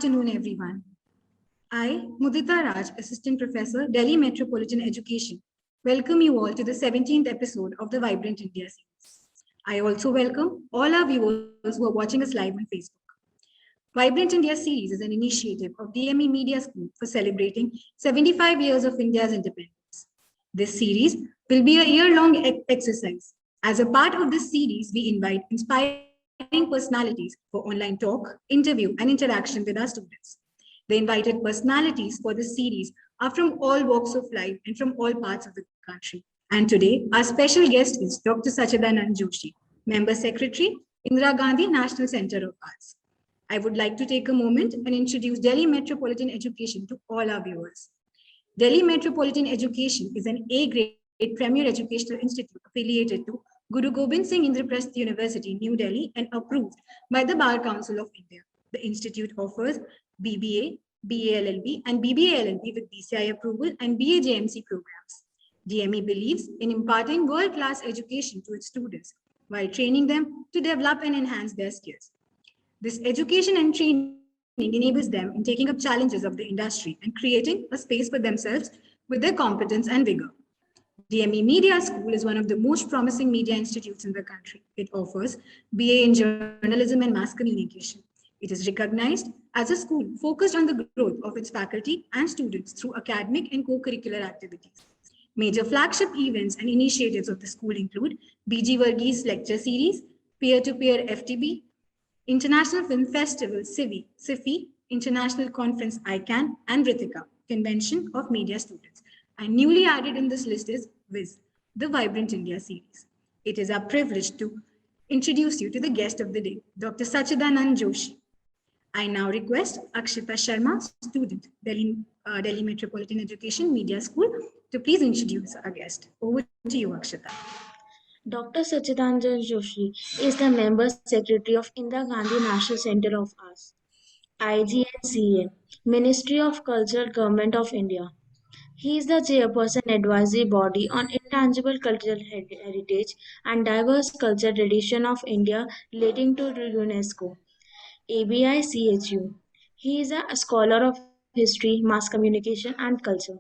afternoon, everyone. I, Mudita Raj, Assistant Professor, Delhi Metropolitan Education, welcome you all to the 17th episode of the Vibrant India series. I also welcome all our viewers who are watching us live on Facebook. Vibrant India series is an initiative of DME Media School for celebrating 75 years of India's independence. This series will be a year-long exercise. As a part of this series, we invite inspiring personalities for online talk, interview, and interaction with our students. The invited personalities for this series are from all walks of life and from all parts of the country. And today, our special guest is Dr. Sachidanand Joshi, Member Secretary, Indira Gandhi National Center of Arts. I would like to take a moment and introduce Delhi Metropolitan Education to all our viewers. Delhi Metropolitan Education is an A-grade premier educational institute affiliated to Guru Gobind Singh Indraprasth University, New Delhi, and approved by the Bar Council of India. The institute offers BBA, BALLB, and BBALLB with BCI approval and BAJMC programs. DME believes in imparting world-class education to its students while training them to develop and enhance their skills. This education and training enables them in taking up challenges of the industry and creating a space for themselves with their competence and vigor. DME Media School is one of the most promising media institutes in the country. It offers BA in journalism and mass communication. It is recognized as a school focused on the growth of its faculty and students through academic and co-curricular activities. Major flagship events and initiatives of the school include BG Varghese Lecture Series, Peer-to-Peer FTB, International Film Festival, CIFI, International Conference ICANN, and Ritika, Convention of Media Students. And newly added in this list is WIZ, the Vibrant India series. It is our privilege to introduce you to the guest of the day, Dr. Sachidanand Joshi. I now request Akshita Sharma, student, Delhi Metropolitan Education Media School, to please introduce our guest. Over to you, Akshita. Dr. Sachidanand Joshi is the Member Secretary of Indira Gandhi National Center of Arts, IGNCA, Ministry of Culture, Government of India. He is the chairperson advisory body on intangible cultural heritage and diverse cultural tradition of India relating to UNESCO, ABI-CHU. He is a scholar of history, mass communication, and culture.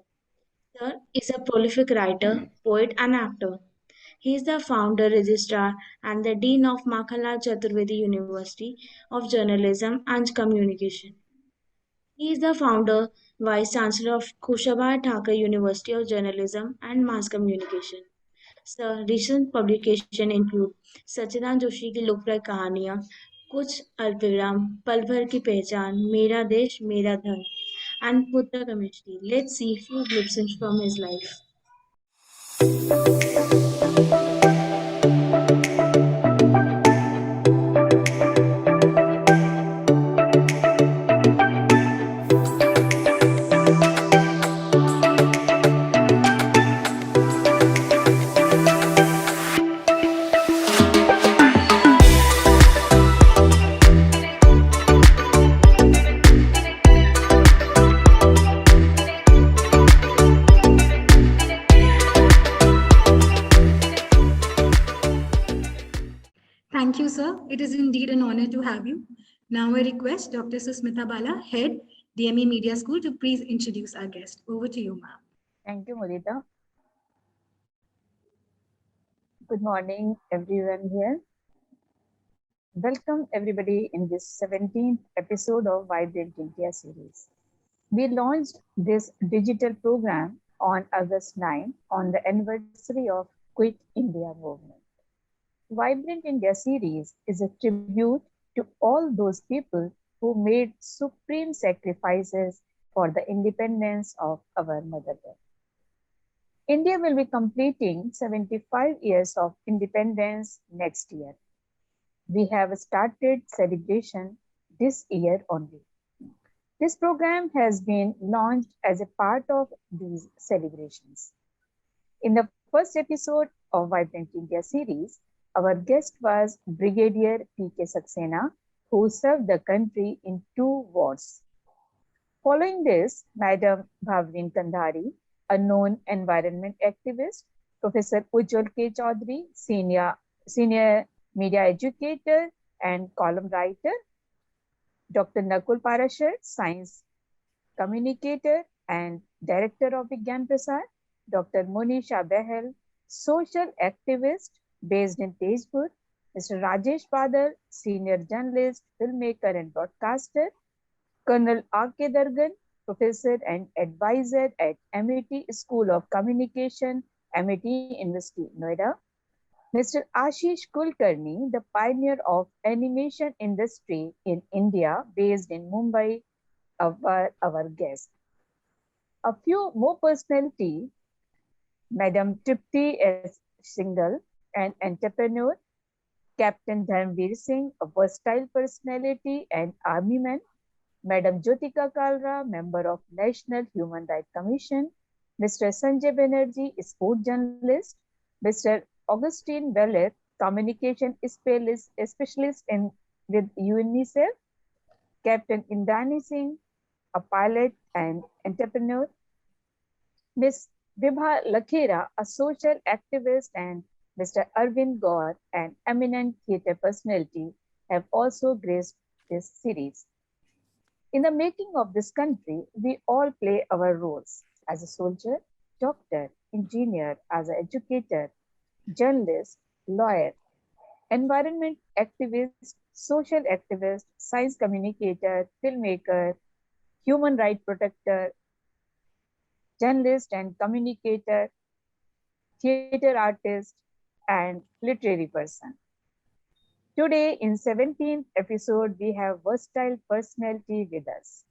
Sir is a prolific writer, poet, and actor. He is the founder, registrar, and the dean of Makhanlal Chaturvedi University of Journalism and Communication. He is the founder, vice chancellor of Kushabha Thakur University of Journalism and Mass Communication. Sir, recent publication include सच्चिदानंद जोशी की लोकप्रिय कहानियां, कुछ अल्पविराम, पल भर की पहचान, मेरा देश मेरा धन, and Putra Kameshri. Let's see few glimpses from his life. Thank you, sir. It is indeed an honor to have you. Now I request Dr. Susmita Bala, Head, DME Media School, to please introduce our guest. Over to you, ma'am. Thank you, Mudita. Good morning, everyone here. Welcome, everybody, in this 17th episode of Vibrant India series. We launched this digital program on August 9 on the anniversary of Quit India movement. Vibrant India series is a tribute to all those people who made supreme sacrifices for the independence of our mother tongue. India will be completing 75 years of independence next year. We have started celebration this year only. This program has been launched as a part of these celebrations. In the first episode of Vibrant India series, our guest was Brigadier P.K. Saxena, who served the country in 2 wars. Following this, Madam Bhavrin Kandhari, a known environment activist, Professor Ujjwal K. Chaudhary, senior media educator and column writer, Dr. Nakul Parashar, Science Communicator and Director of Vigyan Prasar. Dr. Monisha Behel, Social Activist based in Tezpur. Mr. Rajesh Badal, Senior Journalist, Filmmaker and Broadcaster. Colonel R.K. Dargan, Professor and Advisor at MIT School of Communication, MIT University, Noida. Mr. Ashish Kulkarni, the pioneer of animation industry in India, based in Mumbai, our guest. A few more personality, Madam Tripti S. Singhal, an entrepreneur, Captain Dharmveer Singh, a versatile personality and army man, Madam Jyotika Kalra, member of National Human Rights Commission, Mr. Sanjay Banerjee, sport journalist, Mr. Augustine Bellet, communication specialist with UNICEF, Captain Indrani Singh, a pilot and entrepreneur, Ms. Vibha Lakhera, a social activist, and Mr. Arvind Gaur, an eminent theatre personality, have also graced this series. In the making of this country, we all play our roles as a soldier, doctor, engineer, as an educator, journalist, lawyer, environment activist, social activist, science communicator, filmmaker, human rights protector, journalist and communicator, theater artist, and literary person. Today, in 17th episode, we have versatile personality with us.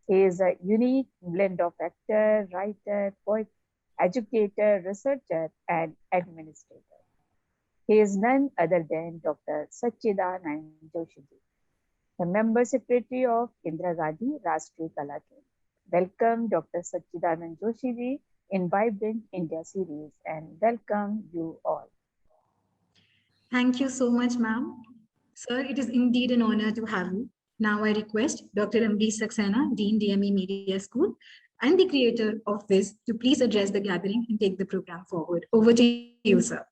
He is a unique blend of actor, writer, poet, educator, researcher, and administrator. He is none other than Dr. Sachidanand Joshi, the member secretary of Indira Gandhi Rashtriya Kala Kendra. Welcome, Dr. Sachidanand Joshi in Vibrant India series, and welcome you all. Thank you so much, ma'am. Sir, it is indeed an honor to have you. Now I request Dr. Amrish Saxena, Dean DME Media School, and the creator of this to please address the gathering and take the program forward. Over to you, sir.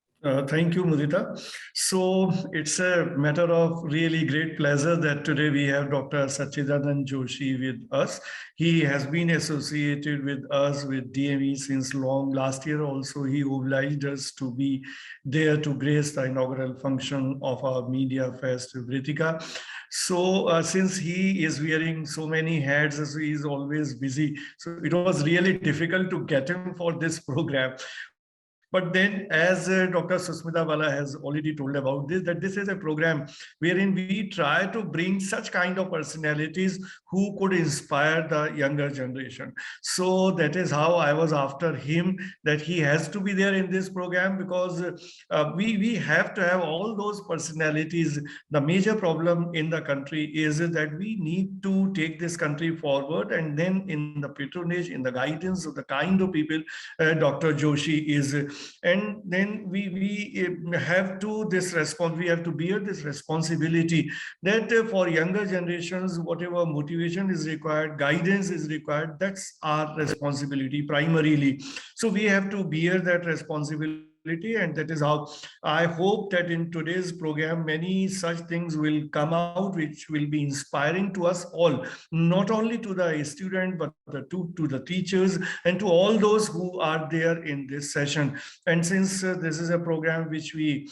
Thank you, Mudita. So it's a matter of really great pleasure that today we have Dr. Sachidanand Joshi with us. He has been associated with us with DME since long. Last year also, he obliged us to be there to grace the inaugural function of our Media Fest, Vritika. So since he is wearing so many hats, so he is always busy. So it was really difficult to get him for this program. But then, as Dr. Susmita Bala has already told about this, that this is a program wherein we try to bring such kind of personalities who could inspire the younger generation. So that is how I was after him, that he has to be there in this program, because we have to have all those personalities. The major problem in the country is that we need to take this country forward, and then in the patronage, in the guidance of the kind of people Dr. Joshi is. And then we have to bear this responsibility that for younger generations, whatever motivation is required, guidance is required, that's our responsibility primarily. So we have to bear that responsibility. And that is how I hope that in today's program, many such things will come out, which will be inspiring to us all, not only to the student, but to the teachers and to all those who are there in this session. And since this is a program which we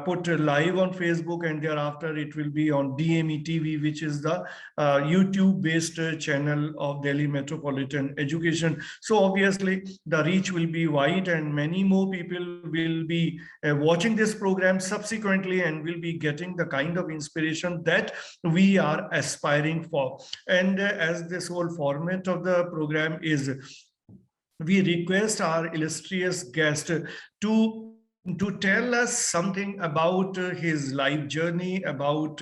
put live on Facebook, and thereafter it will be on DME TV, which is the YouTube-based channel of Delhi Metropolitan Education. So obviously the reach will be wide, and many more people will be watching this program subsequently and will be getting the kind of inspiration that we are aspiring for. And as this whole format of the program is, we request our illustrious guest to tell us something about his life journey, about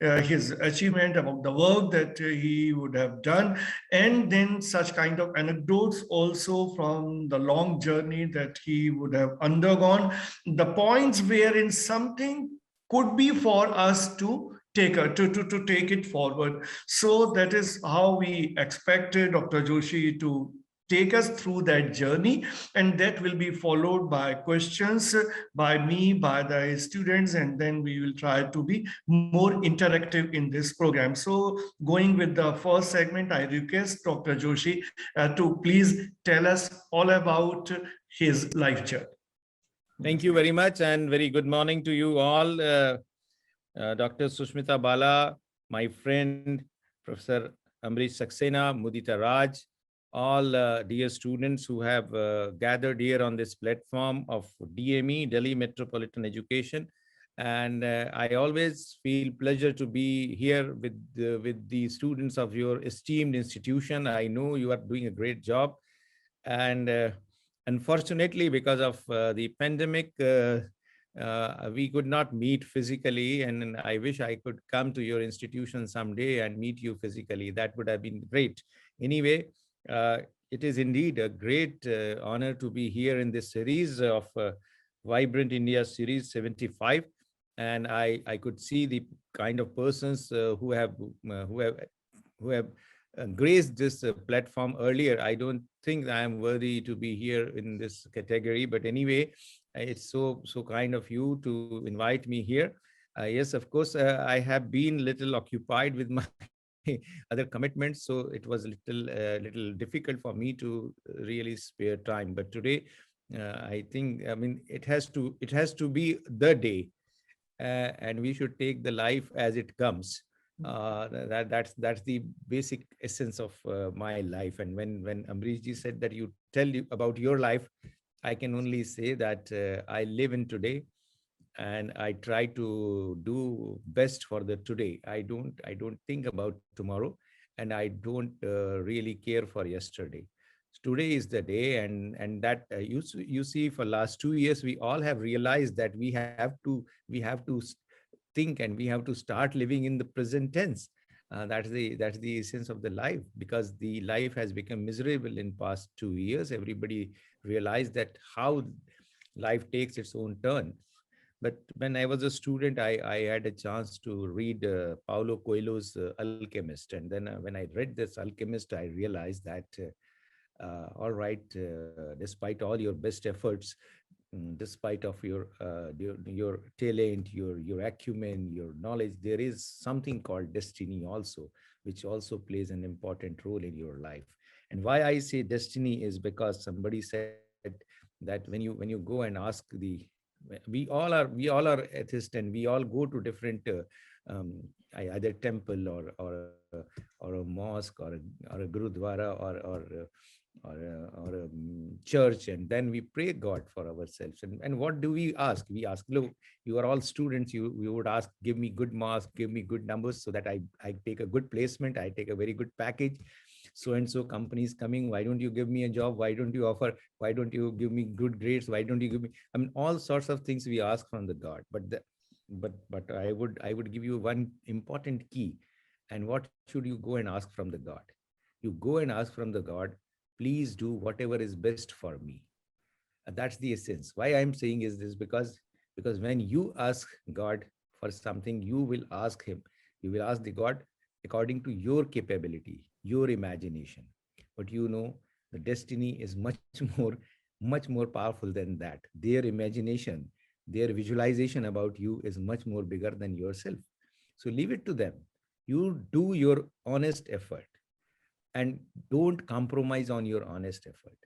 his achievement, about the work that he would have done, and then such kind of anecdotes also from the long journey that he would have undergone, the points wherein something could be for us to take it forward. So that is how we expected Dr. Joshi to take us through that journey, and that will be followed by questions by me, by the students, and then we will try to be more interactive in this program. So going with the first segment, I request Dr. Joshi to please tell us all about his life journey. Thank you very much, and very good morning to you all. Dr. Sushmita Bala, my friend, Professor Amrish Saxena, Mudita Raj, all dear students who have gathered here on this platform of DME, Delhi Metropolitan Education. And I always feel pleasure to be here with the students of your esteemed institution. I know you are doing a great job. And unfortunately, because of the pandemic, we could not meet physically, and I wish I could come to your institution someday and meet you physically. That would have been great. Anyway, it is indeed a great honor to be here in this series of Vibrant India Series 75, and I could see the kind of persons who have graced this platform earlier. I don't think I am worthy to be here in this category, but anyway, it's so kind of you to invite me here. Yes, of course, I have been little occupied with my other commitments, so it was little difficult for me to really spare time. But today, I think, I mean, it has to be the day, and we should take the life as it comes. That's the basic essence of my life. And when Amrish ji said that you tell you about your life, I can only say that I live in today, and I try to do best for the today. I don't think about tomorrow, and I don't really care for yesterday. Today is the day, and that you see, for last 2 years we all have realized that we have to think, and we have to start living in the present tense. That's the essence of the life, because the life has become miserable in past 2 years. Everybody realized that how life takes its own turn. But when I was a student, I had a chance to read Paulo Coelho's Alchemist, and then when I read this Alchemist, I realized that all right, despite all your best efforts, despite of your talent, your acumen, your knowledge, there is something called destiny also, which also plays an important role in your life. And why I say destiny is because somebody said that when you go and ask we all are atheists, and we all go to different either temple or a mosque or a gurudwara or a church, and then we pray God for ourselves. And what do we ask? We ask, look, you are all students, you would ask, give me good marks, give me good numbers, so that I take a good placement, I take a very good package. So and so company is coming, why don't you give me a job? Why don't you offer? Why don't you give me good grades? Why don't you give me? I mean, all sorts of things we ask from the God. But I would give you one important key. And what should you go and ask from the God? You go and ask from the God, please do whatever is best for me. And that's the essence. Why I'm saying is this, because when you ask God for something, you will ask him. You will ask the God according to your capability, your imagination. But you know, the destiny is much more powerful than that. Their imagination, their visualization about you is much more bigger than yourself. So leave it to them. You do your honest effort, and don't compromise on your honest effort.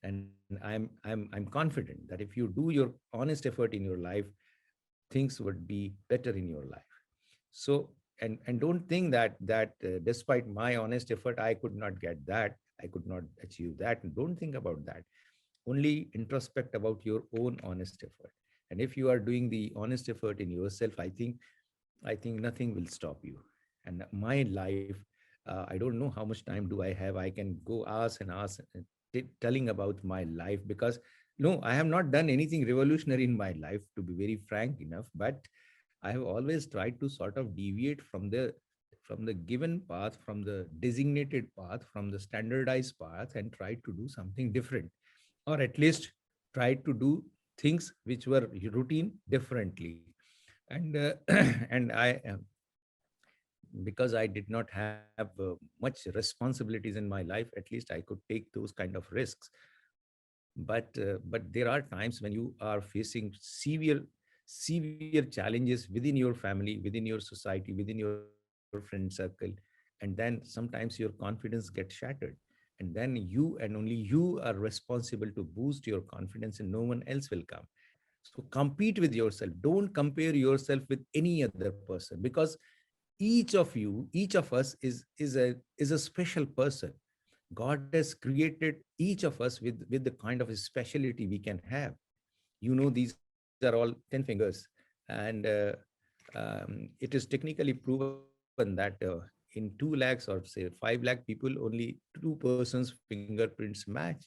And I'm confident that if you do your honest effort in your life, things would be better in your life. So and don't think that despite my honest effort, I could not get that, I could not achieve that. And don't think about that. Only introspect about your own honest effort. And if you are doing the honest effort in yourself, I think nothing will stop you. And my life, I don't know how much time do I have. I can go ask and ask, telling about my life, because no, I have not done anything revolutionary in my life, to be very frank enough. But I have always tried to sort of deviate from the given path, from the designated path, from the standardized path, and try to do something different, or at least try to do things which were routine differently. And and because I did not have much responsibilities in my life, at least I could take those kind of risks. But there are times when you are facing severe challenges within your family, within your society, within your friend circle, and then sometimes your confidence gets shattered, and then you and only you are responsible to boost your confidence, and no one else will come. So compete with yourself. Don't compare yourself with any other person, because each of us is a special person. God has created each of us with the kind of speciality we can have. These are all 10 fingers. And it is technically proven that in 2 lakhs or say 5 lakh people, only 2 persons fingerprints match.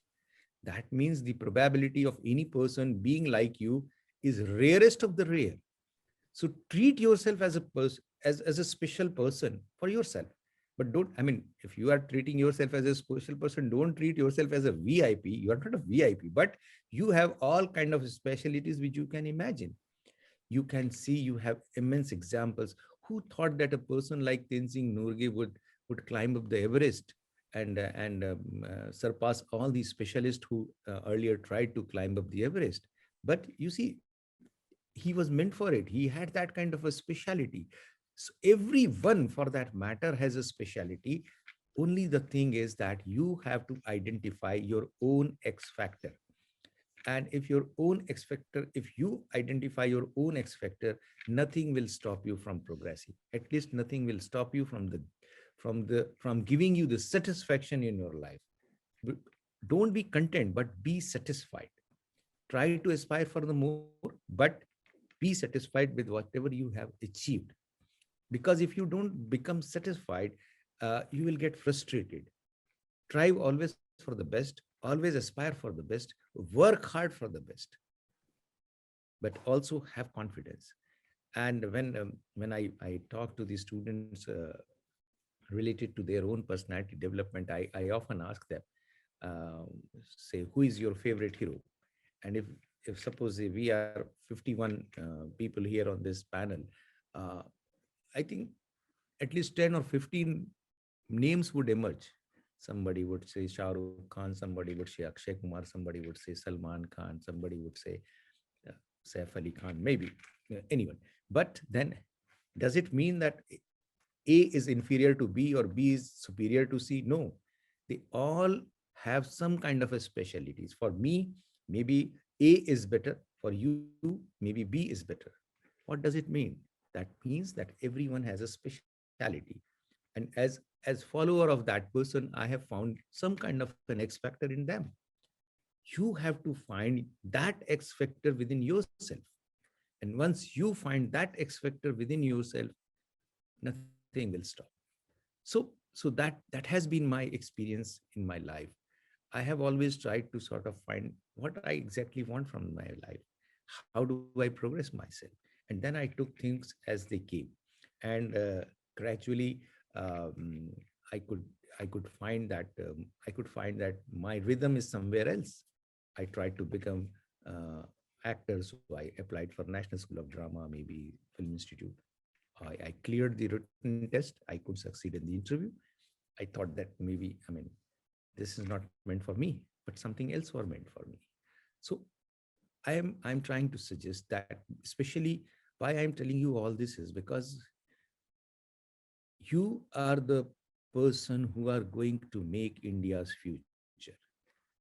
That means the probability of any person being like you is rarest of the rare. So treat yourself as a person, as a special person for yourself. But don't, I mean, if you are treating yourself as a special person, don't treat yourself as a VIP. You are not a VIP, but you have all kind of specialties which you can imagine. You can see, you have immense examples. Who thought that a person like Tenzing Norgay would climb up the Everest and surpass all these specialists who earlier tried to climb up the Everest? But you see, he was meant for it. He had that kind of a speciality. So everyone for that matter has a speciality. Only the thing is that you have to identify your own X factor. And if you identify your own X factor, nothing will stop you from progressing. At least nothing will stop you from giving you the satisfaction in your life. Don't be content, but be satisfied. Try to aspire for the more, but be satisfied with whatever you have achieved. Because if you don't become satisfied, you will get frustrated. Strive always for the best, always aspire for the best, work hard for the best, but also have confidence. And when I talk to the students related to their own personality development, I often ask them, uh, say, who is your favorite hero? And if suppose we are 51 people here on this panel, uh, I think at least 10 or 15 names would emerge. Somebody would say Shah Rukh Khan, somebody would say Akshay Kumar, somebody would say Salman Khan, somebody would say uh, Saif Ali Khan, maybe anyone. But then, does it mean that A is inferior to B or B is superior to C? No, they all have some kind of a specialties. For me, maybe A is better. For you, maybe B is better. What does it mean? That means that everyone has a speciality. And as follower of that person, I have found some kind of an X factor in them. You have to find that X factor within yourself. And once you find that X factor within yourself, nothing will stop. So that has been my experience in my life. I have always tried to sort of find what I exactly want from my life. How do I progress myself? And then I took things as they came, and gradually um, I could I could find that my rhythm is somewhere else. I tried to become actor, so I applied for National School of Drama, maybe Film Institute. I cleared the written test. I could succeed in the interview. I thought that maybe, I mean, this is not meant for me, but something else were meant for me. So I'm trying to suggest that, especially why I'm telling you all this is because you are the person who are going to make India's future.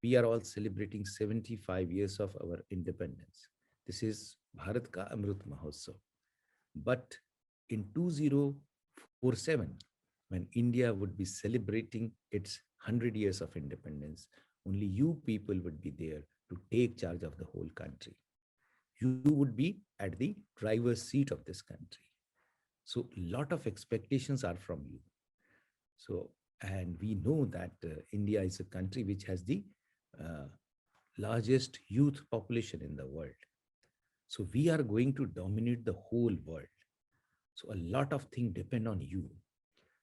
We are all celebrating 75 years of our independence. This is Bharat Ka Amrit Mahotsav. But in 2047, when India would be celebrating its 100 years of independence, only you people would be there to take charge of the whole country. You would be at the driver's seat of this country. So a lot of expectations are from you. So, and we know that India is a country which has the uh, largest youth population in the world. So we are going to dominate the whole world. So a lot of things depend on you.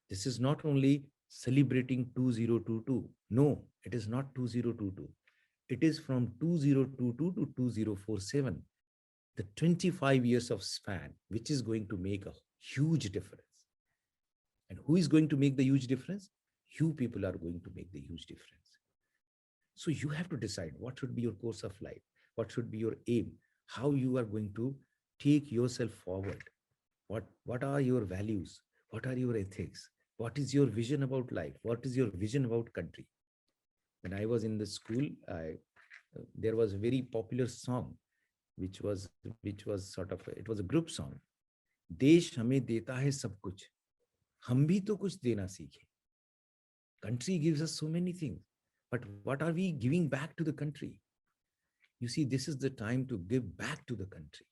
This is not only celebrating 2022. No, it is not 2022. It is from 2022 to 2047, the 25 years of span, which is going to make a huge difference. And who is going to make the huge difference? You people are going to make the huge difference. So you have to decide what should be your course of life, what should be your aim, how you are going to take yourself forward. What are your values? What are your ethics? What is your vision about life? What is your vision about country? When I was in the school, there was a very popular song, which was sort of, it was a group song. देश हमें देता है सब कुछ, हम भी तो कुछ देना सीखें. Country gives us so many things, but what are we giving back to the country? You see, this is the time to give back to the country.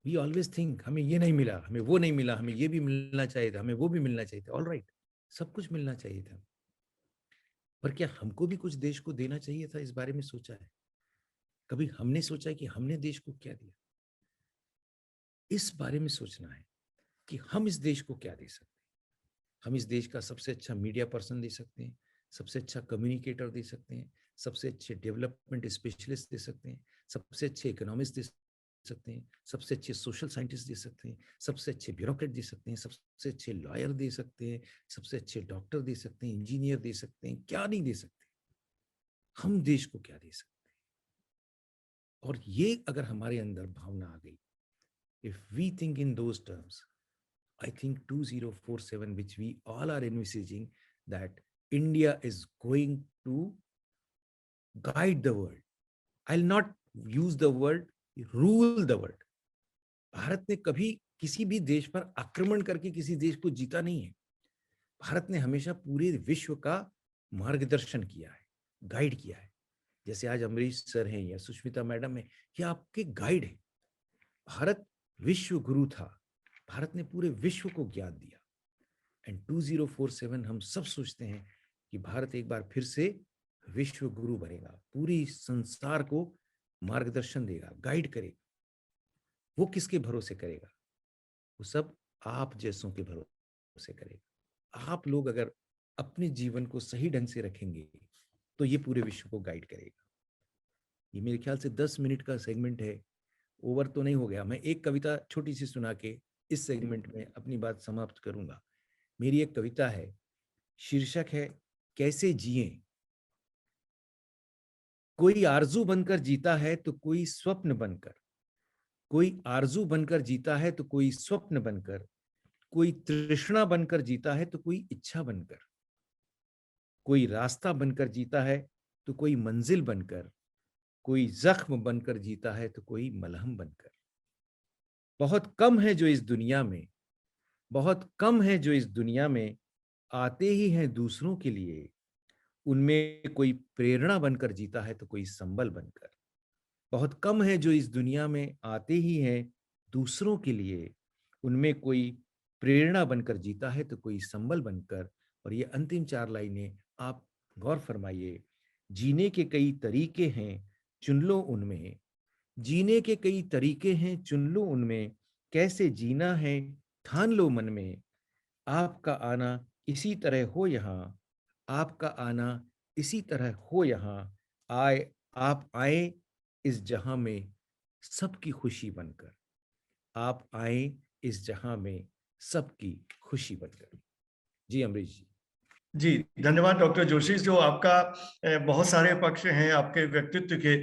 We always think हमें ये नहीं मिला, हमें वो नहीं मिला, हमें ये भी मिलना चाहिए था, हमें वो भी मिलना चाहिए था. All right, सब कुछ मिलना चाहिए था, पर क्या हमको भी कुछ देश को देना चाहिए था? इस बारे में सोचा है? कभी हमने सोचा है कि हमने देश को क्या दिया? इस बारे में सोचना है कि हम इस देश को क्या दे सकते हैं. हम इस देश का सबसे अच्छा मीडिया पर्सन दे सकते हैं, सबसे अच्छा कम्युनिकेटर दे सकते हैं, सबसे अच्छे डेवलपमेंट स्पेशलिस्ट दे सकते हैं, सबसे अच्छे इकोनॉमिस्ट दे सकते हैं, सबसे अच्छे सोशल साइंटिस्ट दे सकते हैं, सबसे अच्छे ब्यूरोक्रेट दे सकते हैं, सबसे अच्छे लॉयर दे सकते हैं, सबसे अच्छे डॉक्टर दे सकते हैं, इंजीनियर दे सकते हैं. क्या नहीं दे सकते? हम देश को क्या दे सकते हैं? और ये अगर हमारे अंदर भावना आ गई, if we think in those terms, I think 2047, which we all are envisaging, that India is going to guide the world. I'll not use the word rule the world. Bharat ने कभी किसी भी देश पर आक्रमण करके किसी देश को जीता नहीं है. भारत ने हमेशा पूरे विश्व का मार्गदर्शन किया है, गाइड किया है. जैसे आज अमरीश सर हैं या सुष्मिता मैडम है, ये आपके गाइड है. भारत विश्व गुरु था, भारत ने पूरे विश्व को ज्ञान दिया. एंड 2047 हम सब सोचते हैं कि भारत एक बार फिर से विश्व गुरु बनेगा, पूरी संसार को मार्गदर्शन देगा, गाइड करेगा. वो किसके भरोसे करेगा? वो सब आप जैसों के भरोसे करेगा. आप लोग अगर अपने जीवन को सही ढंग से रखेंगे तो ये पूरे विश्व को गाइड करेगा. ये मेरे ख्याल से 10 मिनट का सेगमेंट है, ओवर तो नहीं हो गया. मैं एक कविता छोटी सी सुना के इस सेगमेंट में अपनी बात समाप्त करूंगा. मेरी एक कविता है, शीर्षक है कैसे जिएं. कोई आरजू बनकर जीता है तो कोई स्वप्न बनकर, कोई आरजू बनकर जीता है तो कोई स्वप्न बनकर, कोई तृष्णा बनकर जीता है तो कोई इच्छा बनकर, कोई रास्ता बनकर जीता है तो कोई मंजिल बनकर, कोई जख्म बनकर जीता है तो कोई मलहम बनकर. बहुत कम है जो इस दुनिया में, बहुत कम है जो इस दुनिया में आते ही हैं दूसरों के लिए. उनमें कोई प्रेरणा बनकर जीता है तो कोई संबल बनकर. बहुत कम है जो इस दुनिया में आते ही हैं दूसरों के लिए. उनमें कोई प्रेरणा बनकर जीता है तो कोई संबल बनकर. और ये अंतिम 4 लाइनें आप गौर फरमाइए. जीने के कई तरीके हैं, चुन लो उनमें. जीने के कई तरीके हैं, चुन लो उनमें. कैसे जीना है ठान लो मन में. आपका आना इसी तरह हो यहाँ, आपका आना इसी तरह हो यहाँ. आप आए इस जहां में सबकी खुशी बनकर. आप आए इस जहां में सबकी खुशी बनकर. जी अमरीश जी. जी धन्यवाद डॉक्टर जोशी. जो आपका बहुत सारे पक्ष हैं आपके व्यक्तित्व के,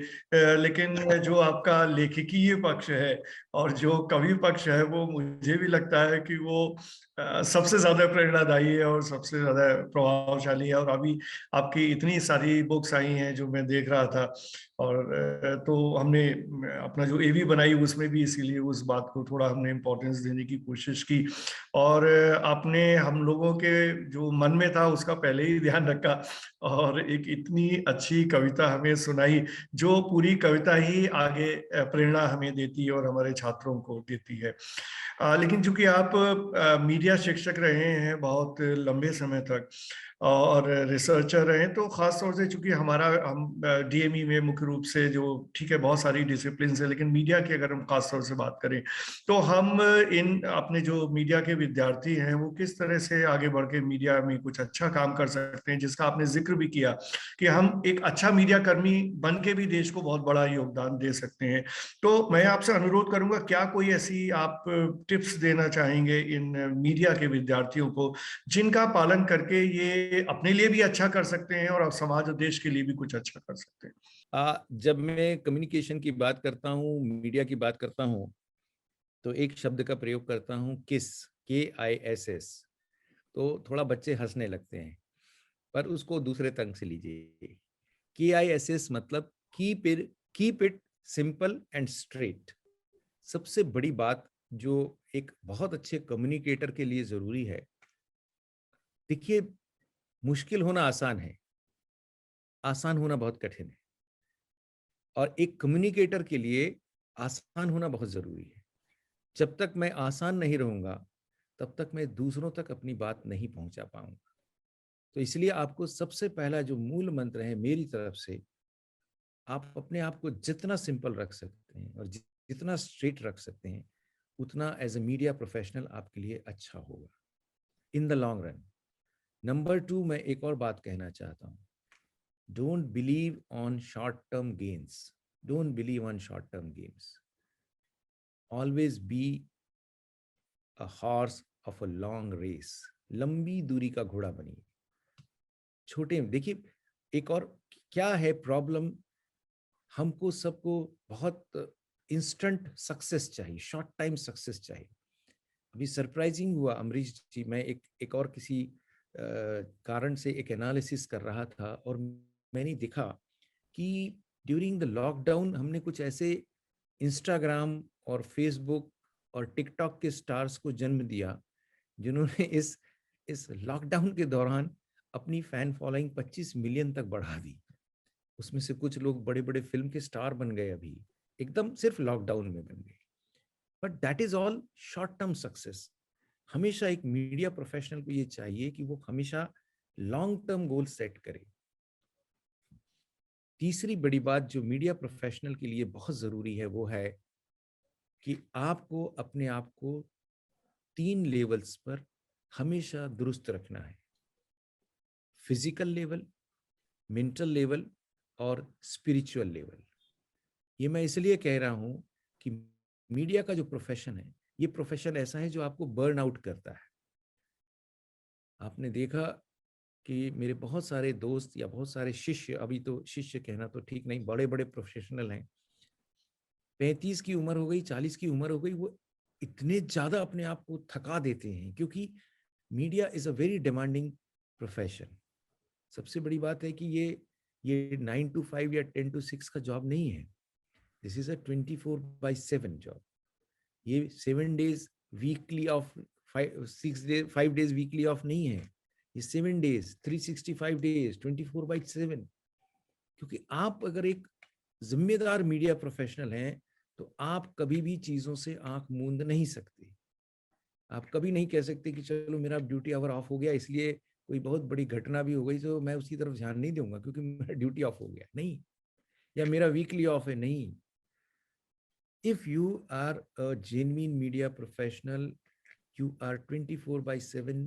लेकिन जो आपका लेखकीय पक्ष है और जो कवि पक्ष है वो मुझे भी लगता है कि वो सबसे ज्यादा प्रेरणादायी है और सबसे ज्यादा प्रभावशाली है. और अभी आपकी इतनी सारी बुक्स आई हैं जो मैं देख रहा था, और तो हमने अपना जो एवी बनाई उसमें भी इसीलिए उस बात को थोड़ा हमने इम्पोर्टेंस देने की कोशिश की. और आपने हम लोगों के जो मन में था उसका पहले ही ध्यान रखा और एक इतनी अच्छी कविता हमें सुनाई जो पूरी कविता ही आगे प्रेरणा हमें देती है और हमारे छात्रों को देती है. लेकिन चूंकि आप मीडिया शिक्षक रहे हैं बहुत लंबे समय तक और रिसर्चर रहे, तो खास तौर से चूंकि हम डीएमई में मुख्य रूप से जो ठीक है बहुत सारी डिसिप्लिन है, लेकिन मीडिया की अगर हम खास तौर से बात करें तो हम इन अपने जो मीडिया के विद्यार्थी हैं वो किस तरह से आगे बढ़ के मीडिया में कुछ अच्छा काम कर सकते हैं, जिसका आपने जिक्र भी किया कि हम एक अच्छा मीडिया कर्मी बन के भी देश को बहुत बड़ा योगदान दे सकते हैं। तो मैं आपसे अनुरोध करूंगा, क्या कोई ऐसी आप टिप्स देना चाहेंगे इन मीडिया के विद्यार्थियों को, जिनका पालन करके ये अपने लिए भी अच्छा कर सकते हैं और समाज और देश के लिए भी कुछ अच्छा कर सकते हैं? जब मैं कम्युनिकेशन की बात करता हूँ, मीडिया की बात करता हूँ, तो एक शब्द का प्रयोग करता हूँ, किस, KISS। तो थोड़ा बच्चे हंसने लगते हैं, पर उसको दूसरे तंग से लीजिए। KISS मतलब keep it simple and straight. सबसे बड़ी बात जो एक बहुत अच्छे कम्युनिकेटर के लिए जरूरी है, देखिए, मुश्किल होना आसान है, आसान होना बहुत कठिन है। और एक कम्युनिकेटर के लिए आसान होना बहुत जरूरी है। जब तक मैं आसान नहीं रहूंगा, तब तक मैं दूसरों तक अपनी बात नहीं पहुंचा पाऊंगा। तो इसलिए आपको सबसे पहला जो मूल मंत्र है मेरी तरफ से, आप अपने आप को जितना सिंपल रख सकते हैं और जितना स्ट्रेट रख सकते हैं, उतना एज ए मीडिया प्रोफेशनल आपके लिए अच्छा होगा in the long run. Number 2, मैं एक और बात कहना चाहता हूँ। Don't believe on short term gains, don't believe on short term games. Always be a horse of a long race. लंबी दूरी का घोड़ा बनिए। छोटे देखिए, एक और क्या है प्रॉब्लम, हमको सबको बहुत इंस्टेंट सक्सेस चाहिए, शॉर्ट टाइम सक्सेस चाहिए। अभी सरप्राइजिंग हुआ अमरीश जी, मैं एक और किसी कारण से एक एनालिसिस कर रहा था और मैंने देखा कि ड्यूरिंग द लॉकडाउन हमने कुछ ऐसे इंस्टाग्राम और फेसबुक और टिकटॉक के स्टार्स को जन्म दिया, जिन्होंने इस लॉकडाउन के दौरान अपनी फैन फॉलोइंग 25 मिलियन तक बढ़ा दी। उसमें से कुछ लोग बड़े बड़े फिल्म के स्टार बन गए, अभी एकदम सिर्फ लॉकडाउन में बन गए। But that is all short term success. हमेशा एक मीडिया प्रोफेशनल को ये चाहिए कि वो हमेशा लॉन्ग टर्म गोल सेट करे। तीसरी बड़ी बात जो मीडिया प्रोफेशनल के लिए बहुत जरूरी है, वो है कि आपको अपने आप को 3 लेवल्स पर हमेशा दुरुस्त रखना है। फिजिकल लेवल, मेंटल लेवल और स्पिरिचुअल लेवल। ये मैं इसलिए कह रहा हूं कि मीडिया का जो प्रोफेशन है, ये प्रोफेशन ऐसा है जो आपको बर्न आउट करता है। आपने देखा कि मेरे बहुत सारे दोस्त या बहुत सारे शिष्य, अभी तो शिष्य कहना तो ठीक नहीं, बड़े बड़े प्रोफेशनल हैं, 35 की उम्र हो गई, 40 की उम्र हो गई, वो इतने ज्यादा अपने आप को थका देते हैं, क्योंकि media is a very demanding profession. सबसे बड़ी बात है कि ये 9 to 5 या 10 to 6 का जॉब नहीं है। This is a 24/7 job. ये 7 days weekly off, 5 days weekly off नहीं है। ये 7 days 365 days 24/7। क्योंकि आप अगर एक जिम्मेदार मीडिया प्रोफेशनल हैं, तो आप कभी भी चीजों से आंख मूंद नहीं सकते। आप कभी नहीं कह सकते कि चलो मेरा ड्यूटी आवर ऑफ हो गया, इसलिए कोई बहुत बड़ी घटना भी हो गई तो मैं उसकी तरफ ध्यान नहीं दूंगा क्योंकि मेरा ड्यूटी ऑफ हो गया, नहीं, या मेरा वीकली ऑफ है, नहीं। If you are a genuine media professional, you are 24/7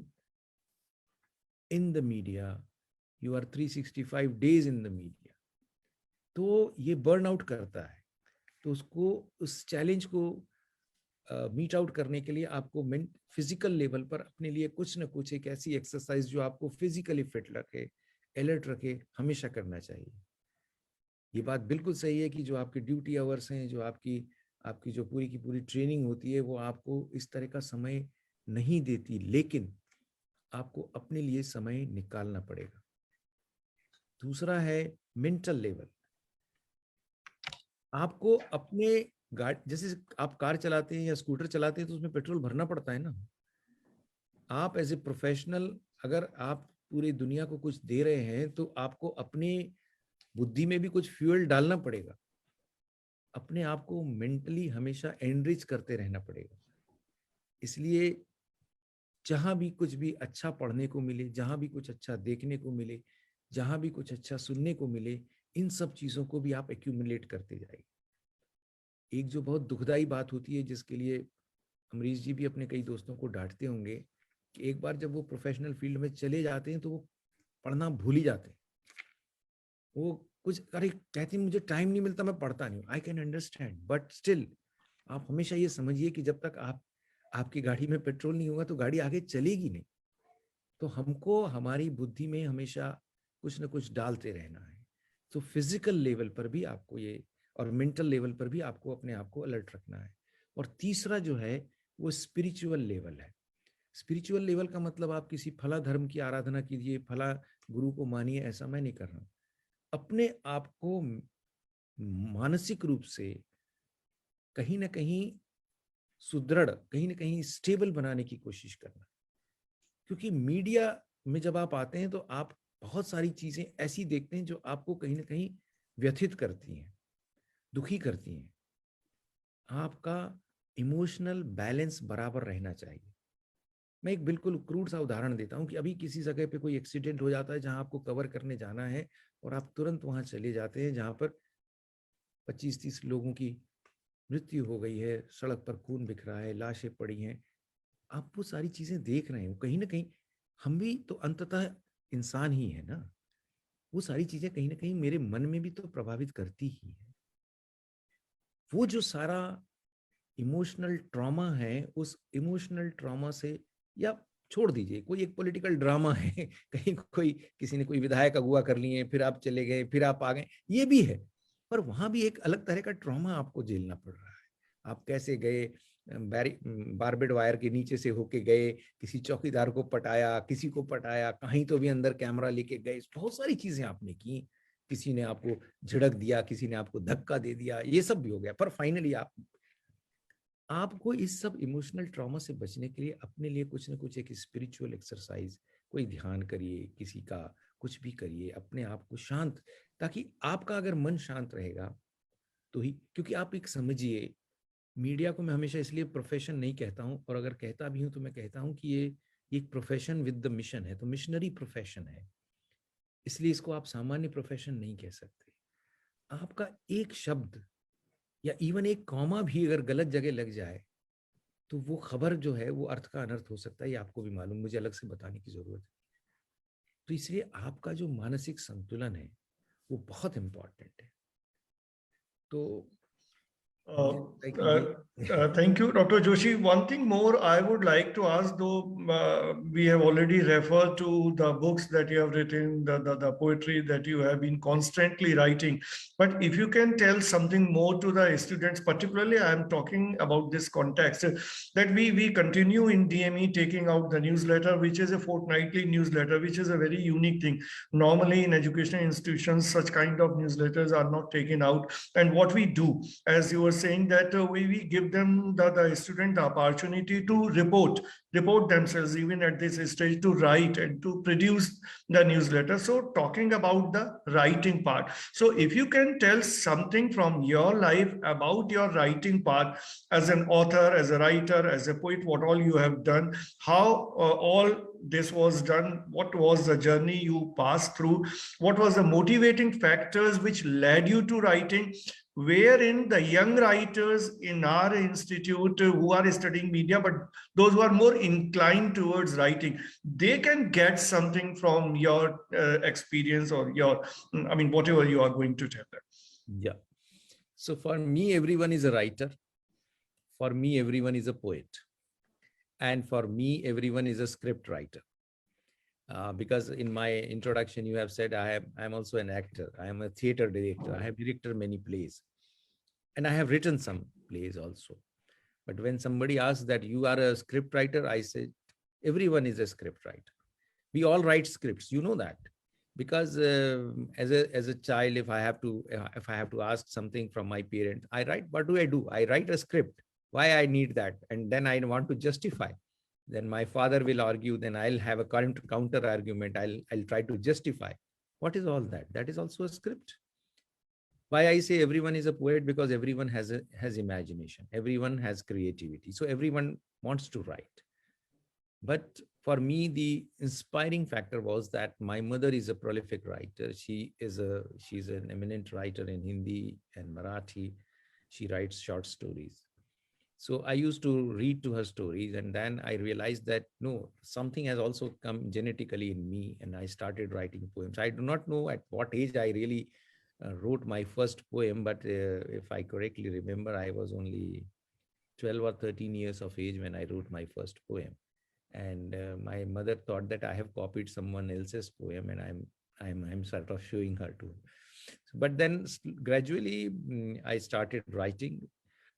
in the media, you are 365 days in the media। तो ये बर्न आउट करता है। तो उसको, उस चैलेंज को मीट आउट करने के लिए आपको फिजिकल लेवल पर अपने लिए कुछ ना कुछ एक ऐसी एक्सरसाइज जो आपको फिजिकली फिट रखे, अलर्ट रखे, हमेशा करना चाहिए। ये बात बिल्कुल सही है कि जो आपके ड्यूटी आवर्स हैं, जो आपकी आपकी जो पूरी की पूरी ट्रेनिंग होती है, वो आपको इस तरह का समय नहीं देती, लेकिन आपको अपने लिए समय निकालना पड़ेगा। दूसरा है मेंटल लेवल। आपको अपने जैसे आप कार चलाते हैं या स्कूटर चलाते हैं तो उसमें पेट्रोल भरना पड़ता है ना। आप एज ए प्रोफेशनल, अगर आप पूरी दुनिया को कुछ दे रहे हैं, तो आपको अपनी बुद्धि में भी कुछ फ्यूल डालना पड़ेगा। अपने आप को मेंटली हमेशा एनरिच करते रहना पड़ेगा। इसलिए जहां भी कुछ भी अच्छा पढ़ने को मिले, जहां भी कुछ अच्छा देखने को मिले, जहां भी कुछ अच्छा सुनने को मिले, इन सब चीजों को भी आप एक्यूमुलेट करते जाइए। एक जो बहुत दुखदाई बात होती है, जिसके लिए अमरीश जी भी अपने कई दोस्तों को डांटते होंगे कि एक बार जब वो प्रोफेशनल फील्ड में चले जाते हैं तो वो पढ़ना भूल ही जाते हैं। वो कुछ अरे कहती मुझे टाइम नहीं मिलता, मैं पढ़ता नहीं हूँ। I can understand, but still आप हमेशा ये समझिए कि जब तक आपकी गाड़ी में पेट्रोल नहीं होगा तो गाड़ी आगे चलेगी नहीं। तो हमको हमारी बुद्धि में हमेशा कुछ ना कुछ डालते रहना है। तो फिजिकल लेवल पर भी आपको ये, और मेंटल लेवल पर भी आपको अपने आप को अलर्ट रखना है। और तीसरा जो है वो स्पिरिचुअल लेवल है। स्पिरिचुअल लेवल का मतलब आप किसी फला धर्म की आराधना कीजिए, फला गुरु को मानिए, ऐसा मैं नहीं कर रहा हूं। अपने आप को मानसिक रूप से कहीं ना कहीं सुदृढ़, कहीं ना कहीं स्टेबल बनाने की कोशिश करना। क्योंकि मीडिया में जब आप आते हैं तो आप बहुत सारी चीजें ऐसी देखते हैं जो आपको कहीं ना कहीं व्यथित करती हैं, दुखी करती हैं। आपका इमोशनल बैलेंस बराबर रहना चाहिए। मैं एक बिल्कुल क्रूड सा उदाहरण देता हूं कि अभी किसी जगह पे कोई एक्सीडेंट हो जाता है जहां आपको कवर करने जाना है और आप तुरंत वहां चले जाते हैं जहां पर 25-30 लोगों की मृत्यु हो गई है, सड़क पर खून बिखरा है, लाशें पड़ी हैं। आप वो सारी चीजें देख रहे हो, कहीं ना कहीं हम भी तो अंततः इंसान ही है ना। वो सारी चीजें कहीं ना कहीं मेरे मन में भी तो प्रभावित करती ही है। वो जो सारा इमोशनल ट्रॉमा है, उस इमोशनल ट्रॉमा से, या छोड़ दीजिए कोई एक पॉलिटिकल ड्रामा है कहीं कोई किसी ने कोई विधायक अगुवा कर लिए, फिर आप चले गए, फिर आप आ गए, ये भी है। पर वहां भी एक अलग तरह का ट्रॉमा आपको झेलना पड़ रहा है। आप कैसे गए, बारबेड वायर के नीचे से होके गए, किसी चौकीदार को पटाया, किसी को पटाया, कहीं तो भी अंदर कैमरा लेके गए, बहुत सारी चीजें आपने की। किसी ने आपको झिड़क दिया, किसी ने आपको धक्का दे दिया, ये सब भी हो गया। पर फाइनली आपको इस सब इमोशनल ट्रॉमा से बचने के लिए अपने लिए कुछ ना कुछ एक स्पिरिचुअल एक्सरसाइज, कोई ध्यान करिए, किसी का कुछ भी करिए, अपने आप को शांत, ताकि आपका अगर मन शांत रहेगा तो ही, क्योंकि आप एक समझिए, मीडिया को मैं हमेशा इसलिए प्रोफेशन नहीं कहता हूं, और अगर कहता भी हूं तो मैं कहता हूं कि ये एक प्रोफेशन विद द मिशन है, तो मिशनरी प्रोफेशन है, इसलिए इसको आप सामान्य प्रोफेशन नहीं कह सकते। आपका एक शब्द या इवन एक कॉमा भी अगर गलत जगह लग जाए तो वो खबर जो है वो अर्थ का अनर्थ हो सकता है। ये आपको भी मालूम, मुझे अलग से बताने की जरूरत है। तो इसलिए आपका जो मानसिक संतुलन है वो बहुत इंपॉर्टेंट है। तो Uh, मुझे लगता है कि uh, ये Thank you, Dr. Joshi. One thing more I would like to ask, though we have already referred to the books that you have written, the poetry that you have been constantly writing. But if you can tell something more to the students, particularly I am talking about this context, that we continue in DME taking out the newsletter, which is a fortnightly newsletter, which is a very unique thing. Normally in educational institutions, such kind of newsletters are not taken out. And what we do, as you were saying, that we give them the student the opportunity to report themselves even at this stage, to write and to produce the newsletter. So talking about the writing part, so if you can tell something from your life about your writing part, as an author, as a writer, as a poet, what all you have done, how all this was done, what was the journey you passed through, what was the motivating factors which led you to writing, wherein the young writers in our institute who are studying media, but those who are more inclined towards writing, they can get something from your experience, or your, I mean, whatever you are going to tell them. yeah. So for me, everyone is a writer. For me, everyone is a poet. And for me, everyone is a script writer. Because in my introduction, you have said I'm also an actor. I am a theater director. I have directed many plays. And I have written some plays also. But when somebody asks that you are a script writer, I say everyone is a script writer. We all write scripts, you know that. Because as a child, if I have to ask something from my parent, I write. What do? I write a script. Why I need that? And then I want to justify. Then my father will argue. Then I'll have a counter argument. I'll try to justify. What is all that? That is also a script. Why I say everyone is a poet? Because everyone has imagination. Everyone has creativity. So everyone wants to write. But for me, the inspiring factor was that my mother is a prolific writer. She's an eminent writer in Hindi and Marathi. She writes short stories. So I used to read to her stories, and then I realized that no, something has also come genetically in me, and I started writing poems. I do not know at what age I really wrote my first poem, but if I correctly remember, I was only 12 or 13 years of age when I wrote my first poem. And my mother thought that I have copied someone else's poem, and I'm sort of showing her to. But then gradually I started writing,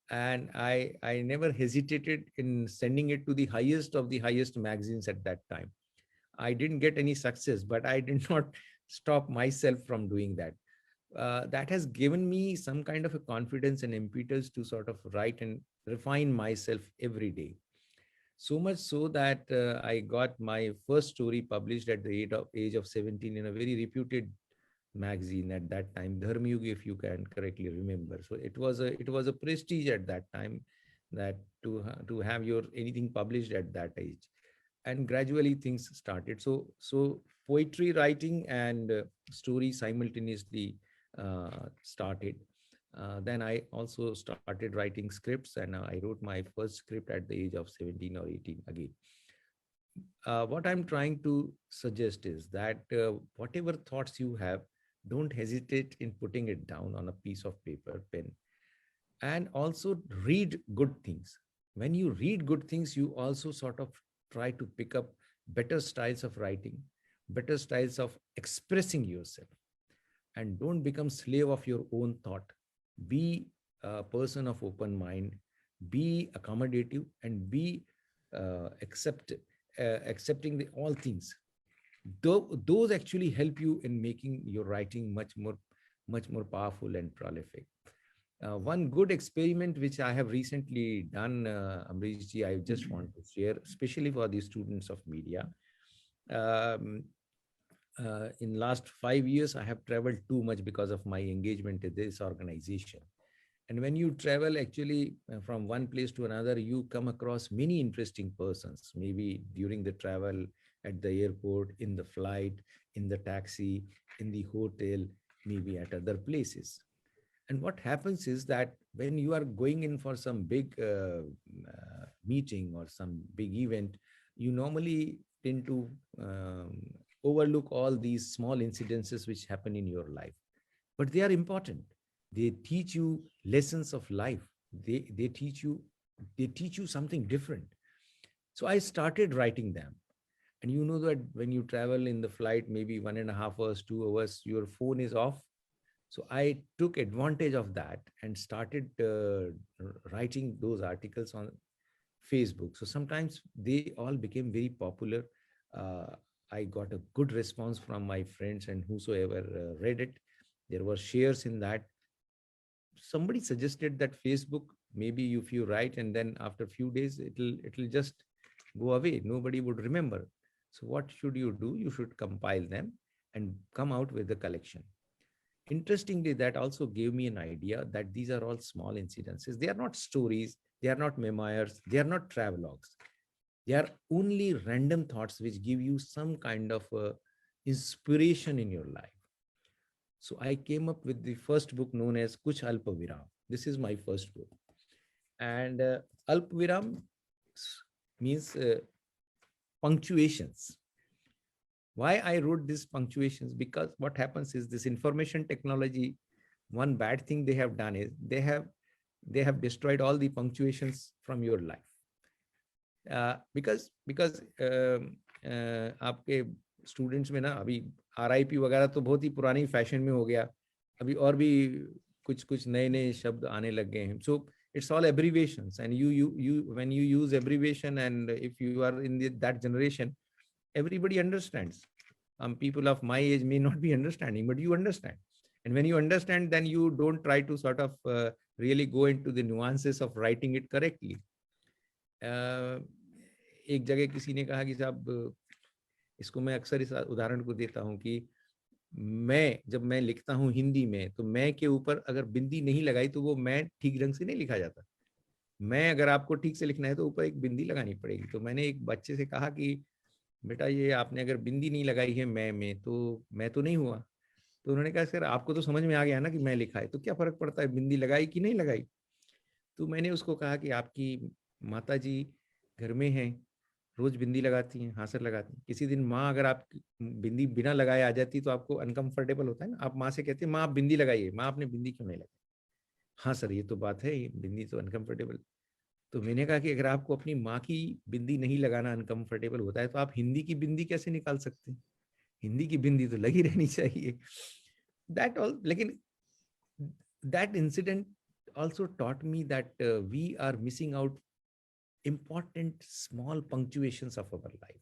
and I never hesitated in sending it to the highest of the highest magazines at that time. I didn't get any success, but I did not stop myself from doing that. That has given me some kind of a confidence and impetus to sort of write and refine myself every day. So much so that I got my first story published at the age of 17 in a very reputed magazine at that time, Dharmyug, if you can correctly remember. So it was a prestige at that time, that to have your anything published at that age. And gradually things started. So poetry writing and story simultaneously started. Then I also started writing scripts, and I wrote my first script at the age of 17 or 18 again. What I'm trying to suggest is that whatever thoughts you have, don't hesitate in putting it down on a piece of paper, pen, and also read good things. When you read good things, you also sort of try to pick up better styles of writing, better styles of expressing yourself, and don't become slave of your own thought. Be a person of open mind, be accommodative, and be accepting all things. Those actually help you in making your writing much more powerful and prolific. One good experiment which I have recently done, Amrishji, I just want to share, especially for the students of media. Um, in last 5 years, I have traveled too much because of my engagement in this organization. And when you travel actually from one place to another, you come across many interesting persons, maybe during the travel, at the airport, in the flight, in the taxi, in the hotel, maybe at other places. And what happens is that when you are going in for some big meeting or some big event, you normally tend to overlook all these small incidences which happen in your life. But they are important. They teach you lessons of life. They teach you something different. So I started writing them. And you know that when you travel in the flight, maybe 1.5 hours, 2 hours, your phone is off. So I took advantage of that and started writing those articles on Facebook. So sometimes they all became very popular. Uh, I got a good response from my friends and whosoever read it. There were shares in that. Somebody suggested that Facebook, maybe if you write and then after a few days, it'll just go away. Nobody would remember. So what should you do? You should compile them and come out with a collection. Interestingly, that also gave me an idea that these are all small incidences. They are not stories. They are not memoirs. They are not travelogues. They are only random thoughts which give you some kind of inspiration in your life. So I came up with the first book known as Kuch Alpa Viram. This is my first book. And Alpa Viram means punctuations. Why I wrote these punctuations? Because what happens is this information technology, one bad thing they have done is they have destroyed all the punctuations from your life. Because आपके students में ना अभी RIP वगैरह तो बहुत ही पुरानी fashion में हो गया, अभी और भी कुछ नए शब्द आने लग गए हैं. So it's all abbreviations, and you when you use abbreviation, and if you are in that generation, everybody understands. People of my age may not be understanding, but you understand. And when you understand, then you don't try to sort of really go into the nuances of writing it correctly. एक जगह किसी ने कहा कि साहब, इसको मैं अक्सर इस उदाहरण को देता हूँ कि जब मैं लिखता हूँ हिंदी में, तो मैं के ऊपर अगर बिंदी नहीं लगाई तो वो मैं ठीक ढंग से नहीं लिखा जाता. मैं अगर आपको ठीक से लिखना है तो ऊपर एक बिंदी लगानी पड़ेगी. तो मैंने एक बच्चे से कहा कि बेटा, ये आपने अगर बिंदी नहीं लगाई है मैं में, तो मैं तो नहीं हुआ. तो उन्होंने कहा, सर आपको तो समझ में आ गया ना कि मैं लिखा है, तो क्या फर्क पड़ता है बिंदी लगाई कि नहीं लगाई. तो मैंने उसको कहा कि आपकी माता जी घर में हैं, रोज बिंदी लगाती हैं, हासर लगाती हैं, किसी दिन माँ अगर आप बिंदी बिना लगाए आ जाती तो आपको अनकंफर्टेबल होता है ना, आप माँ से कहते हैं माँ आप बिंदी लगाइए, माँ आपने बिंदी क्यों नहीं लगाई? हाँ सर ये तो बात है, बिंदी तो अनकंफर्टेबल। तो मैंने कहा कि अगर आपको अपनी माँ की बिंदी नहीं लगाना अनकंफर्टेबल होता है तो आप हिंदी की बिंदी कैसे निकाल सकते हैं? हिंदी की बिंदी तो लगी रहनी चाहिए। दैट ऑल, लेकिन that incident also taught me that we are missing out important small punctuations of our life.